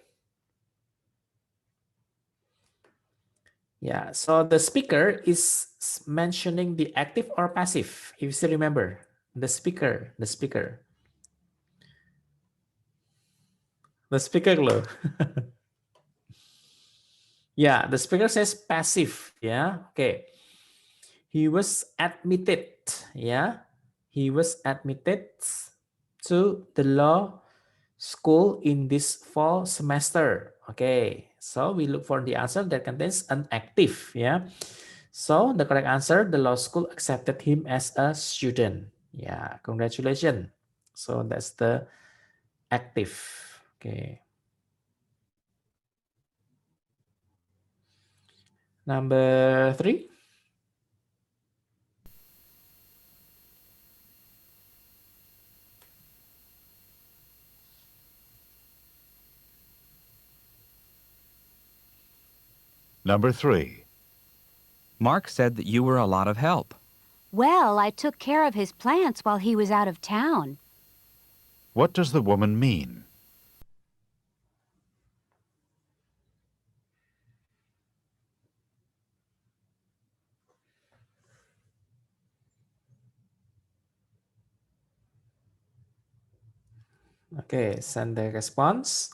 Yeah, so the speaker is mentioning the active or passive. If you still remember, the speaker. The speaker loh. Yeah, the speaker says passive. Yeah, okay. He was admitted. Yeah, he was admitted to the law school in this fall semester. Okay, so we look for the answer that contains an active. Yeah, so the correct answer, the law school accepted him as a student. Yeah, congratulations. So that's the active. Okay. Number 3. Number 3. Mark said that you were a lot of help. Well, I took care of his plants while he was out of town. What does the woman mean? Okay, send the response.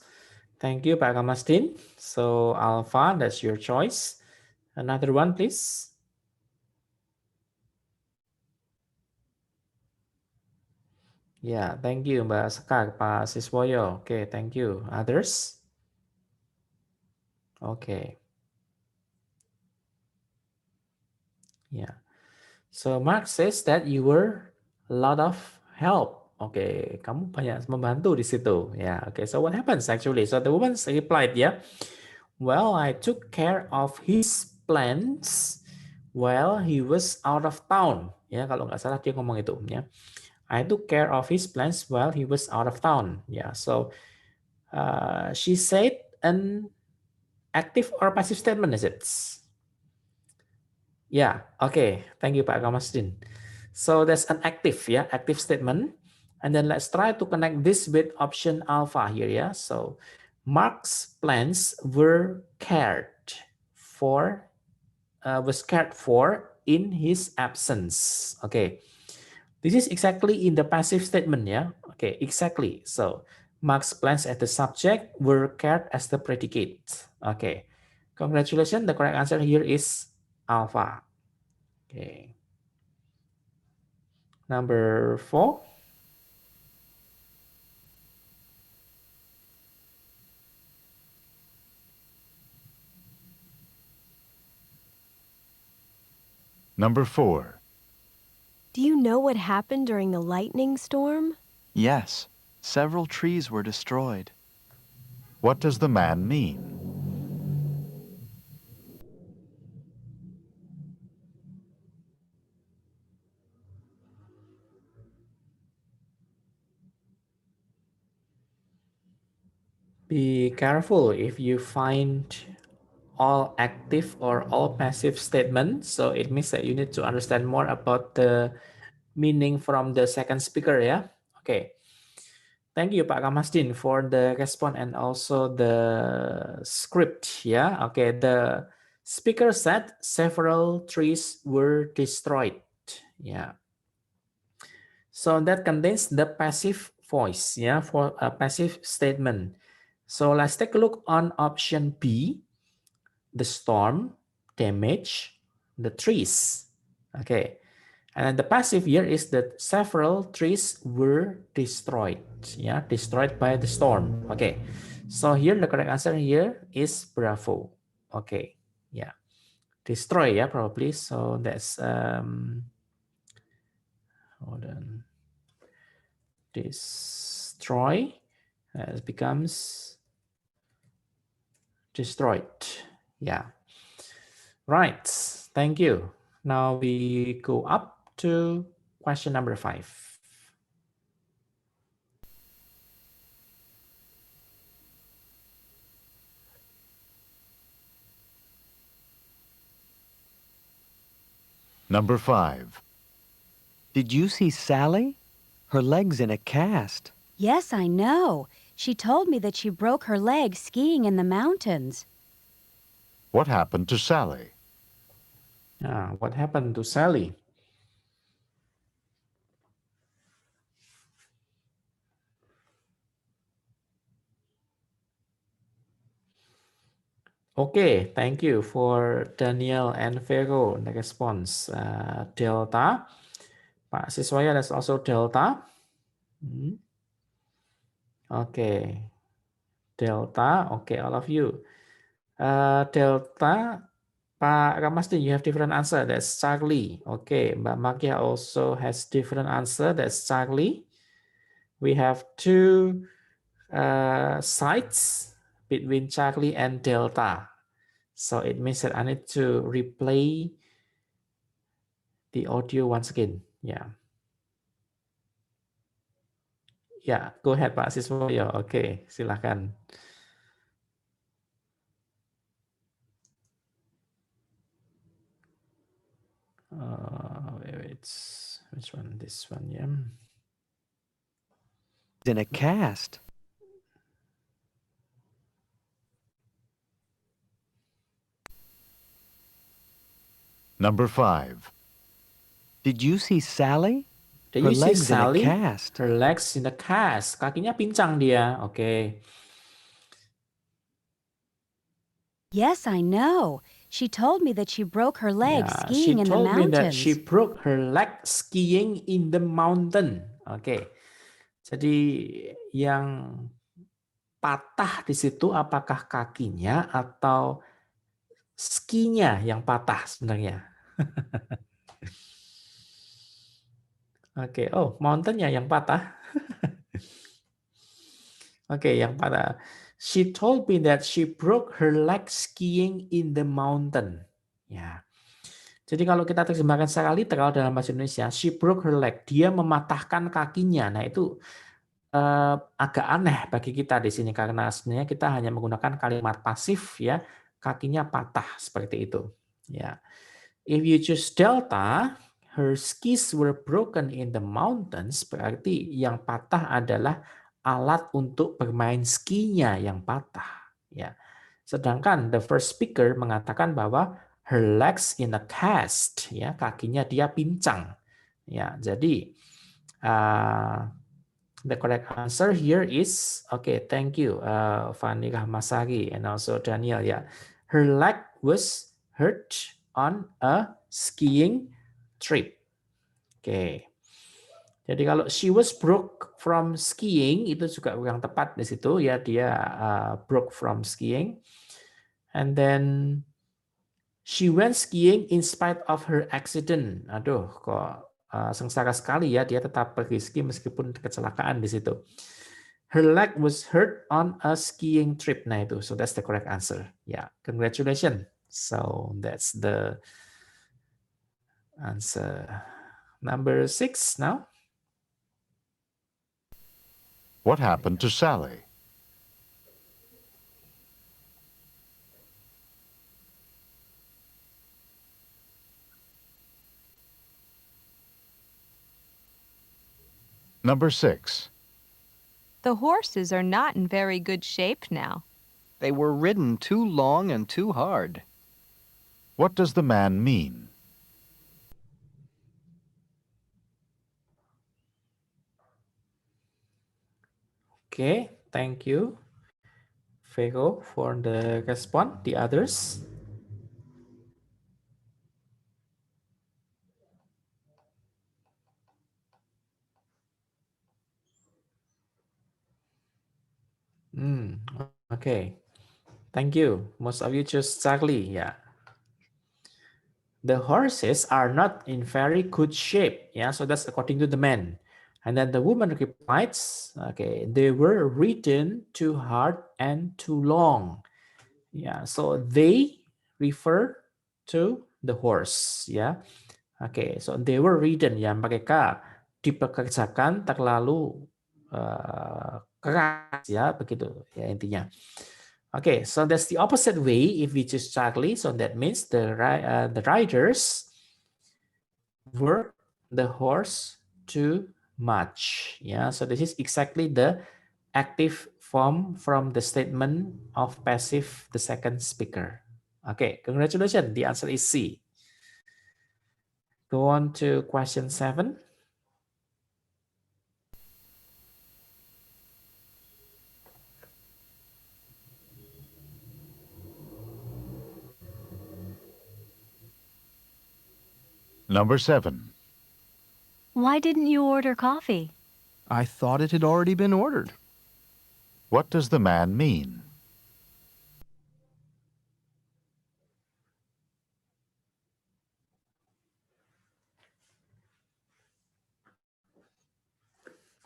Thank you, Pak Kamastin. So Alpha, that's your choice. Another one, please. Yeah, thank you, Mbak Sekar, Pak Siswoyo. Okay, thank you. Others? Okay. Yeah. So Mark says that you were a lot of help. Okay, kamu banyak membantu di situ. Yeah, okay. So what happens actually? So the woman replied, yeah, well, I took care of his plants while he was out of town. Ya, kalau nggak salah dia ngomong itu. Ya, I took care of his plants while he was out of town. Yeah, so she said an active or passive statement, is it? Yeah, okay. Thank you, Pak Kamasdin. So that's an active, yeah, active statement. And then let's try to connect this with option alpha here, yeah. So Mark's plans were cared for, in his absence. Okay, this is exactly in the passive statement, yeah. Okay, exactly. So Mark's plans as the subject were cared as the predicate. Okay, congratulations. The correct answer here is alpha. Okay. Number 4. Number 4. Do you know what happened during the lightning storm? Yes, several trees were destroyed. What does the man mean? Be careful if you find all active or all passive statements. So it means that you need to understand more about the meaning from the second speaker, yeah? Okay. Thank you, Pak Kamasdin, for the response and also the script, yeah? Okay, the speaker said several trees were destroyed, yeah. So that contains the passive voice, yeah, for a passive statement. So let's take a look on option B, the storm, damage, the trees. Okay, and the passive here is that several trees were destroyed, yeah, destroyed by the storm. Okay, so here the correct answer here is bravo. Okay, yeah, destroy, yeah, probably. So that's hold on, destroy becomes destroyed. Yeah. Right. Thank you. Now we go up to question number 5. Number 5. Did you see Sally? Her leg's in a cast. Yes, I know. She told me that she broke her leg skiing in the mountains. What happened to Sally? What happened to Sally? Okay, thank you for Daniel and Vero the response. Delta. Pak Siswaya, that's also Delta. Okay. Delta. Okay, all of you. Delta. Pak Ramasdin, you have different answer. That's Charlie. Okay, Mbak Makia also has different answer. That's Charlie. We have 2 sides between Charlie and Delta. So it means that I need to replay the audio once again. Yeah. Yeah, go ahead Pak Siswoyo. Okay, silahkan. Wait, which one? This one, yeah. In a cast. Number 5. Did you see Sally? Did Her you see leg's Sally? in a cast. Her legs in a cast. Kakinya pincang dia. Okay. Yes, I know. She told me that she broke her leg skiing in the She told me that she mountains. broke her leg skiing in the mountain. Okay. Jadi yang patah di situ apakah kakinya atau skinya yang patah sebenarnya? Oke, oh mountain-nya yang patah. Oke, yang patah. She told me that she broke her leg skiing in the mountain. Ya. Jadi kalau kita terjemahkan secara literal dalam bahasa Indonesia, she broke her leg, dia mematahkan kakinya. Nah itu agak aneh bagi kita di sini karena sebenarnya kita hanya menggunakan kalimat pasif ya, kakinya patah seperti itu. Ya. If you choose delta, her skis were broken in the mountains, berarti yang patah adalah alat untuk bermain skinya yang patah. Ya. Sedangkan the first speaker mengatakan bahwa her legs in a cast, ya kakinya dia pincang. Ya, jadi the correct answer here is okay. Thank you, Fani Rahmasari and also Daniel. Yeah, her leg was hurt on a skiing trip. Oke. Jadi kalau she was broke from skiing itu juga yang tepat di situ ya, dia broke from skiing. And then she went skiing in spite of her accident. Aduh, kok sengsara sekali ya, dia tetap pergi ski meskipun kecelakaan di situ. Her leg was hurt on a skiing trip. Nah itu, so that's the correct answer. Yeah, congratulations. So that's the answer. Number 6 now. What happened to Sally? Number 6. The horses are not in very good shape now. They were ridden too long and too hard. What does the man mean? Okay, thank you, Vego, for the response. The others? Okay, thank you. Most of you choose Charlie. Yeah. The horses are not in very good shape. Yeah, so that's according to the man. And then the woman replies, okay, they were ridden too hard and too long. Yeah, so they refer to the horse. Ya, oke, so they were ridden ya, mereka dipekerjakan terlalu keras ya, begitu ya intinya. Okay, so that's the opposite way if we choose Charlie. So that means the riders work the horse too much. Yeah, so this is exactly the active form from the statement of passive, the second speaker. Okay, congratulations. The answer is C. Go on to question 7. Number 7. Why didn't you order coffee? I thought it had already been ordered. What does the man mean?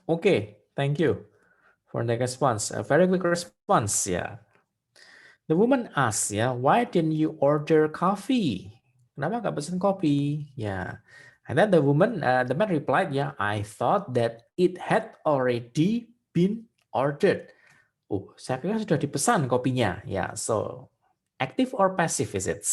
Okay, thank you for the response. A very quick response, yeah. The woman asks, yeah, why didn't you order coffee? Kenapa nggak pesen kopi? Yeah. And then the man replied, yeah, I thought that it had already been ordered. Oh, saya pikir sudah dipesan kopinya. Yeah, so active or passive is it?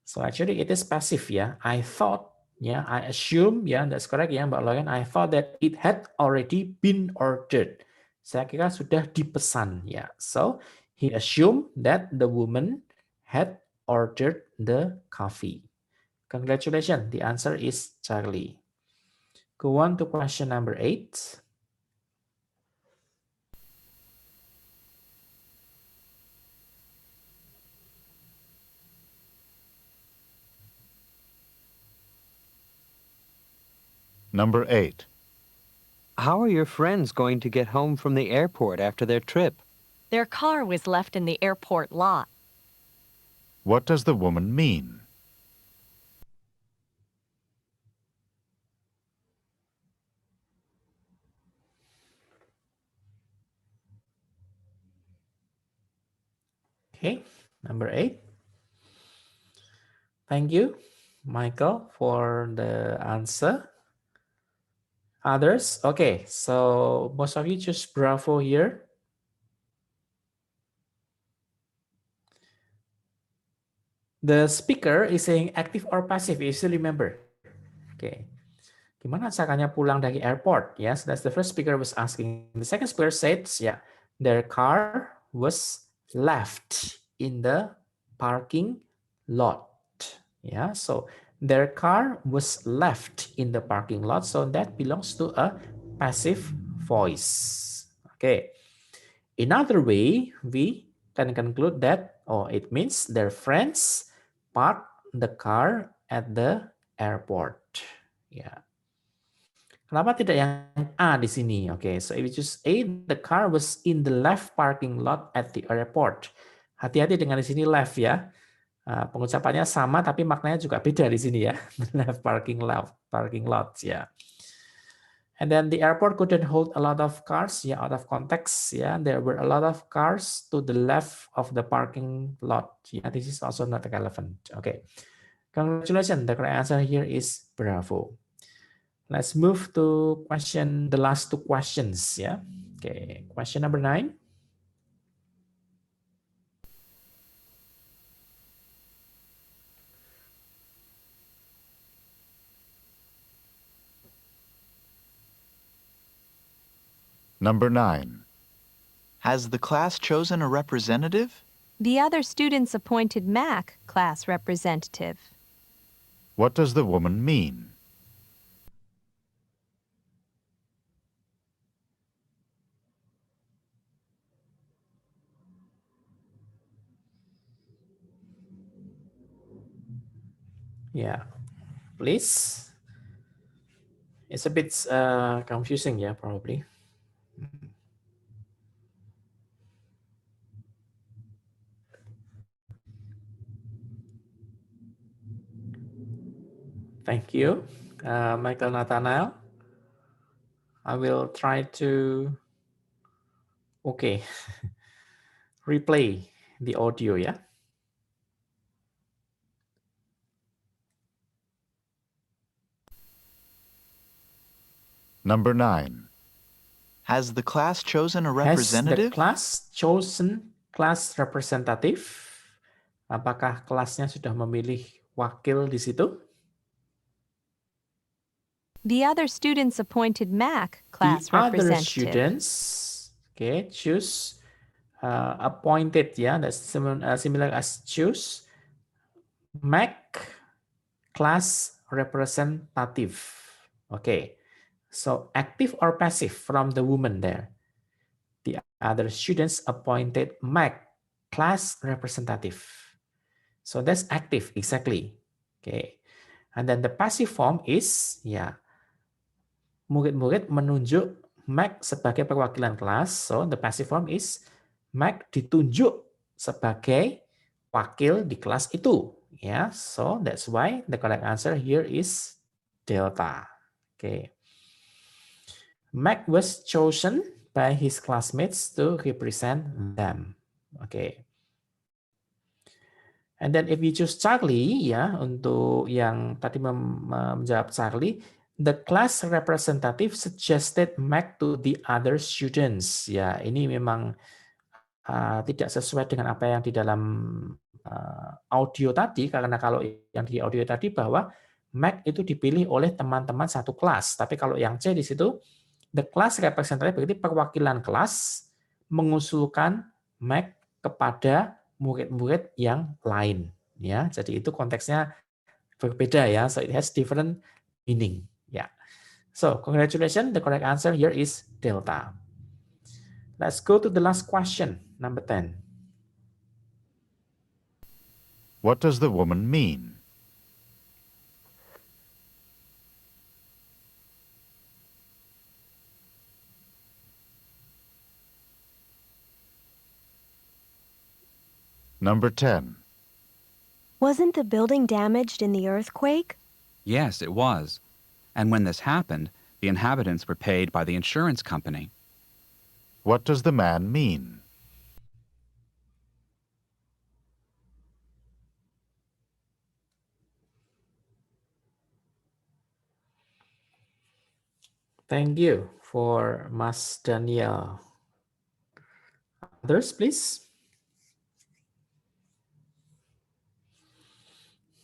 So actually it is passive, yeah. I thought, yeah, I assume, yeah, that's correct, ya, Mbak Loyan. I thought that it had already been ordered. Saya kira sudah dipesan, ya. So he assumed that the woman had ordered the coffee. Congratulations, the answer is Charlie. Go on to question number 8. Number 8. How are your friends going to get home from the airport after their trip? Their car was left in the airport lot. What does the woman mean? Okay, number 8. Thank you, Michael, for the answer. Others? Okay, so most of you choose Bravo here. The speaker is saying active or passive, you still remember. Okay. Gimana caranya pulang dari airport? Yes, that's the first speaker was asking. The second speaker said, yeah, their car was left in the parking lot. Yeah, so their car was left in the parking lot. So that belongs to a passive voice. Okay. Another way we can conclude that, it means their friends parked the car at the airport. Ya. Kenapa tidak yang A di sini? Oke, so if you choose A, the car was in the left parking lot at the airport. Hati-hati dengan di sini left ya. Pengucapannya sama tapi maknanya juga beda di sini ya. Left parking lot ya. And then the airport couldn't hold a lot of cars, ya, out of context, ya. There were a lot of cars to the left of the parking lot. Yeah, this is also not relevant. Okay. Congratulations. The correct answer here is bravo. Let's move to the last two questions, ya. Okay, question number 9. Number 9. Has the class chosen a representative? The other students appointed Mac class representative. What does the woman mean? Yeah, please. It's a bit confusing, yeah, probably. Thank you, Michael Nathanael. I will try to, replay the audio, yeah. Number 9. Has the class chosen a representative? Has the class chosen class representative? Apakah kelasnya sudah memilih wakil di situ? The other students appointed Mac class representative. The other students, choose appointed, yeah, that's similar as choose. Mac class representative. Okay, so active or passive from the woman there? The other students appointed Mac class representative. So that's active, exactly. Okay, and then the passive form is, yeah, murid-murid menunjuk Mac sebagai perwakilan kelas. So the passive form is Mac ditunjuk sebagai wakil di kelas itu. Yeah, so that's why the correct answer here is delta. Okay. Mac was chosen by his classmates to represent them. Okay. And then if you choose Charlie, ya, untuk yang tadi menjawab Charlie, the class representative suggested Mac to the other students. Ya, ini memang tidak sesuai dengan apa yang di dalam audio tadi, karena kalau yang di audio tadi bahwa Mac itu dipilih oleh teman-teman satu kelas. Tapi kalau yang C di situ, the class representative berarti perwakilan kelas mengusulkan Mac kepada murid-murid yang lain. Ya, jadi itu konteksnya berbeda ya. So it has different meaning. Yeah. So, congratulations. The correct answer here is delta. Let's go to the last question, number 10. What does the woman mean? Number 10. Wasn't the building damaged in the earthquake? Yes, it was. And when this happened, the inhabitants were paid by the insurance company. What does the man mean? Thank you for Mas Daniel. Others, please.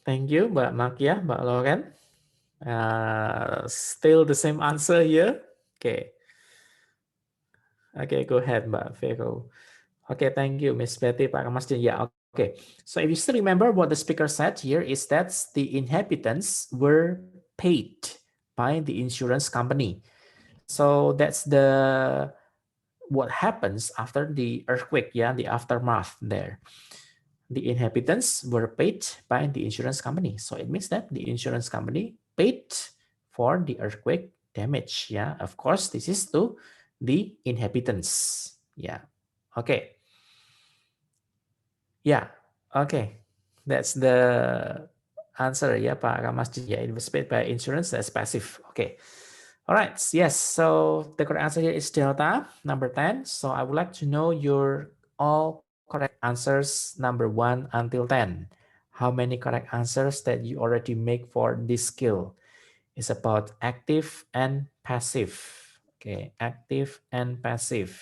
Thank you, Mbak Makia, Mbak Loren. Still the same answer here. Okay. Okay, go ahead, Mbak Vero. Okay, thank you, Miss Betty, Pak Masjid. Yeah, okay. So if you still remember what the speaker said here is that the inhabitants were paid by the insurance company. So that's what happens after the earthquake, yeah, the aftermath there. the inhabitants were paid by the insurance company. So it means that the insurance company paid for the earthquake damage. Yeah, of course, this is to the inhabitants. Yeah. Okay. Yeah. Okay. That's the answer. Yeah, Pak Ramasdi. Yeah, it was paid by insurance. That's passive. Okay. All right. Yes. So the correct answer here is delta, number 10. So I would like to know your all correct answers, number 1 until 10. How many correct answers that you already make for this skill? It's about active and passive. Okay, active and passive.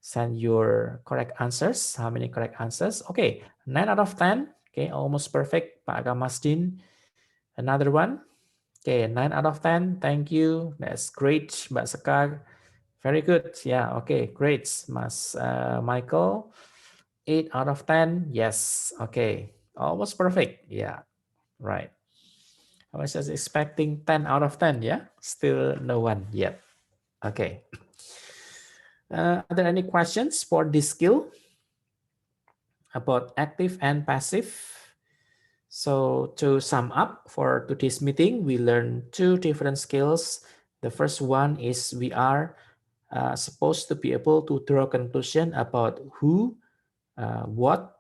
Send your correct answers. How many correct answers? Okay, 9 out of 10. Okay, almost perfect, Pak Gamasdin. Another one. Okay, 9 out of 10. Thank you. That's great, Mbak Sekar. Very good. Yeah, okay, great. Mas Michael, 8 out of 10. Yes, okay. Almost perfect. Yeah, right. I was just expecting 10 out of 10. Yeah, still no one yet. Okay. Are there any questions for this skill about active and passive? So to sum up for today's meeting, we learned 2 different skills. The first one is we are supposed to be able to draw conclusion about who, what,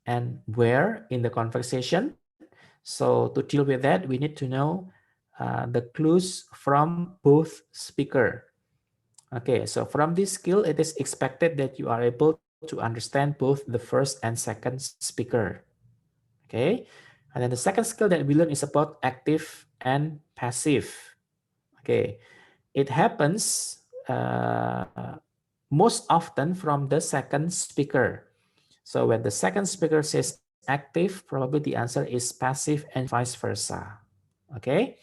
and where in the conversation. So to deal with that, we need to know the clues from both speaker. Okay, so from this skill, it is expected that you are able to understand both the first and second speaker. Okay, and then the second skill that we learn is about active and passive. Okay, it happens most often from the second speaker. So when the second speaker says active, probably the answer is passive and vice versa. Okay,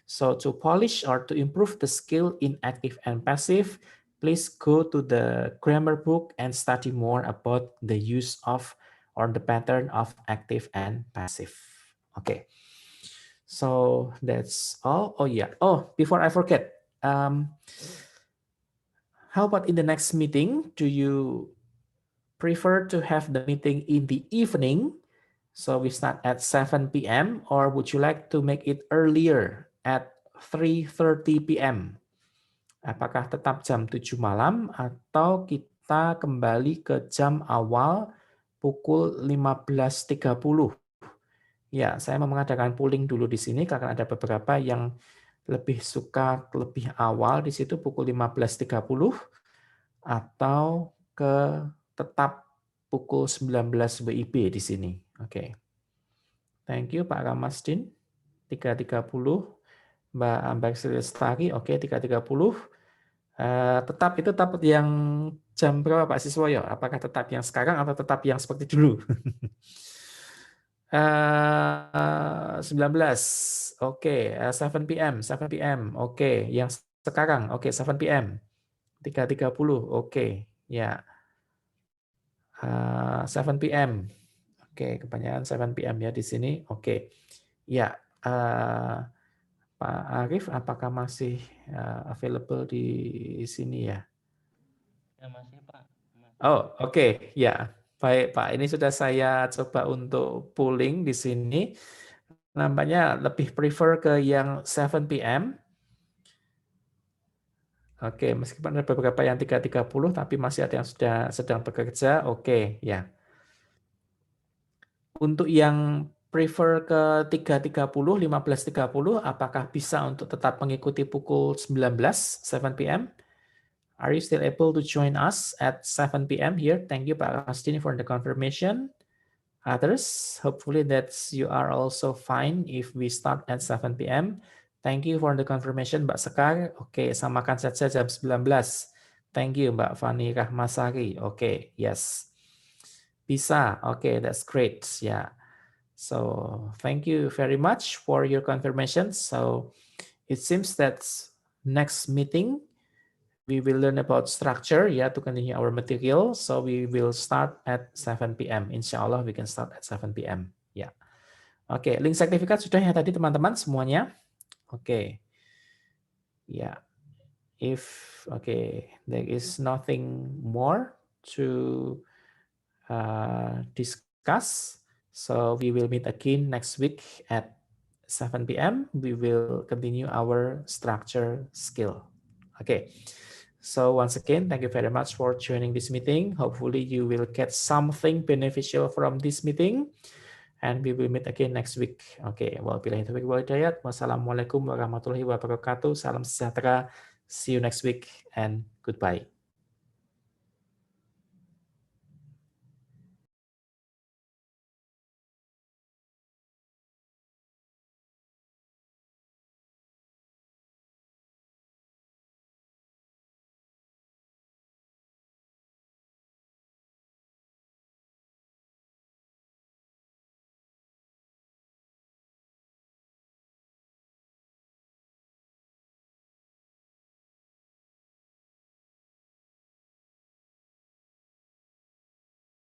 so to polish or to improve the skill in active and passive, please go to the grammar book and study more about the use of or the pattern of active and passive. Okay, so that's all. Oh yeah, oh, before I forget, how about in the next meeting, do you prefer to have the meeting in the evening, so we start at 7 p.m., or would you like to make it earlier at 3:30 p.m.? Apakah tetap jam 7 malam atau kita kembali ke jam awal pukul 15.30? Ya, saya mau mengadakan polling dulu di sini karena ada beberapa yang lebih suka lebih awal di situ pukul 15.30 atau ke tetap pukul 19 WIB di sini. Oke. Thank you Pak Ramasdin. 3.30. Mbak Ambek Lestari, oke 3.30. Tetap itu tetap yang jam berapa Pak Siswoyo? Apakah tetap yang sekarang atau tetap yang seperti dulu? 19. Oke, 7 p.m. 7 p.m. Oke, yang sekarang. Oke, 7 p.m. 3.30. Oke, ya. 7 p.m. Oke, kebanyakan 7 p.m. ya di sini. Oke. Ya, Pak Arif, apakah masih available di sini ya? Ya masih Pak. Oh, oke. Ya, baik Pak. Ini sudah saya coba untuk polling di sini. Nampaknya lebih prefer ke yang 7 p.m. Oke, meskipun ada beberapa yang 3.30, tapi masih ada yang sudah sedang bekerja. Oke, ya. Untuk yang prefer ke 3.30, 15.30, apakah bisa untuk tetap mengikuti pukul 19, 7 p.m.? Are you still able to join us at 7 p.m. here? Thank you, Pak Rastini, for the confirmation. Others, hopefully that you are also fine if we start at 7 p.m. Thank you for the confirmation, Mbak Sekar. Oke, samakan saja jam 19. Thank you, Mbak Fani Rahmasari. Oke, yes. Bisa. Okay, that's great. Yeah. So thank you very much for your confirmation. So it seems that next meeting we will learn about structure, yeah, to continue our material. So we will start at 7 p.m. Insya Allah we can start at 7 p.m. Ya. Oke, link sertifikat sudah ya tadi teman-teman semuanya. Oke. Ya. If there is nothing more to discuss discuss. So we will meet again next week at 7 p.m. We will continue our structure skill. Okay. So once again, thank you very much for joining this meeting. Hopefully you will get something beneficial from this meeting. And we will meet again next week. Okay. Wabillahi taufiq wal hidayah. Wassalamualaikum warahmatullahi wabarakatuh. Salam sejahtera. See you next week and goodbye.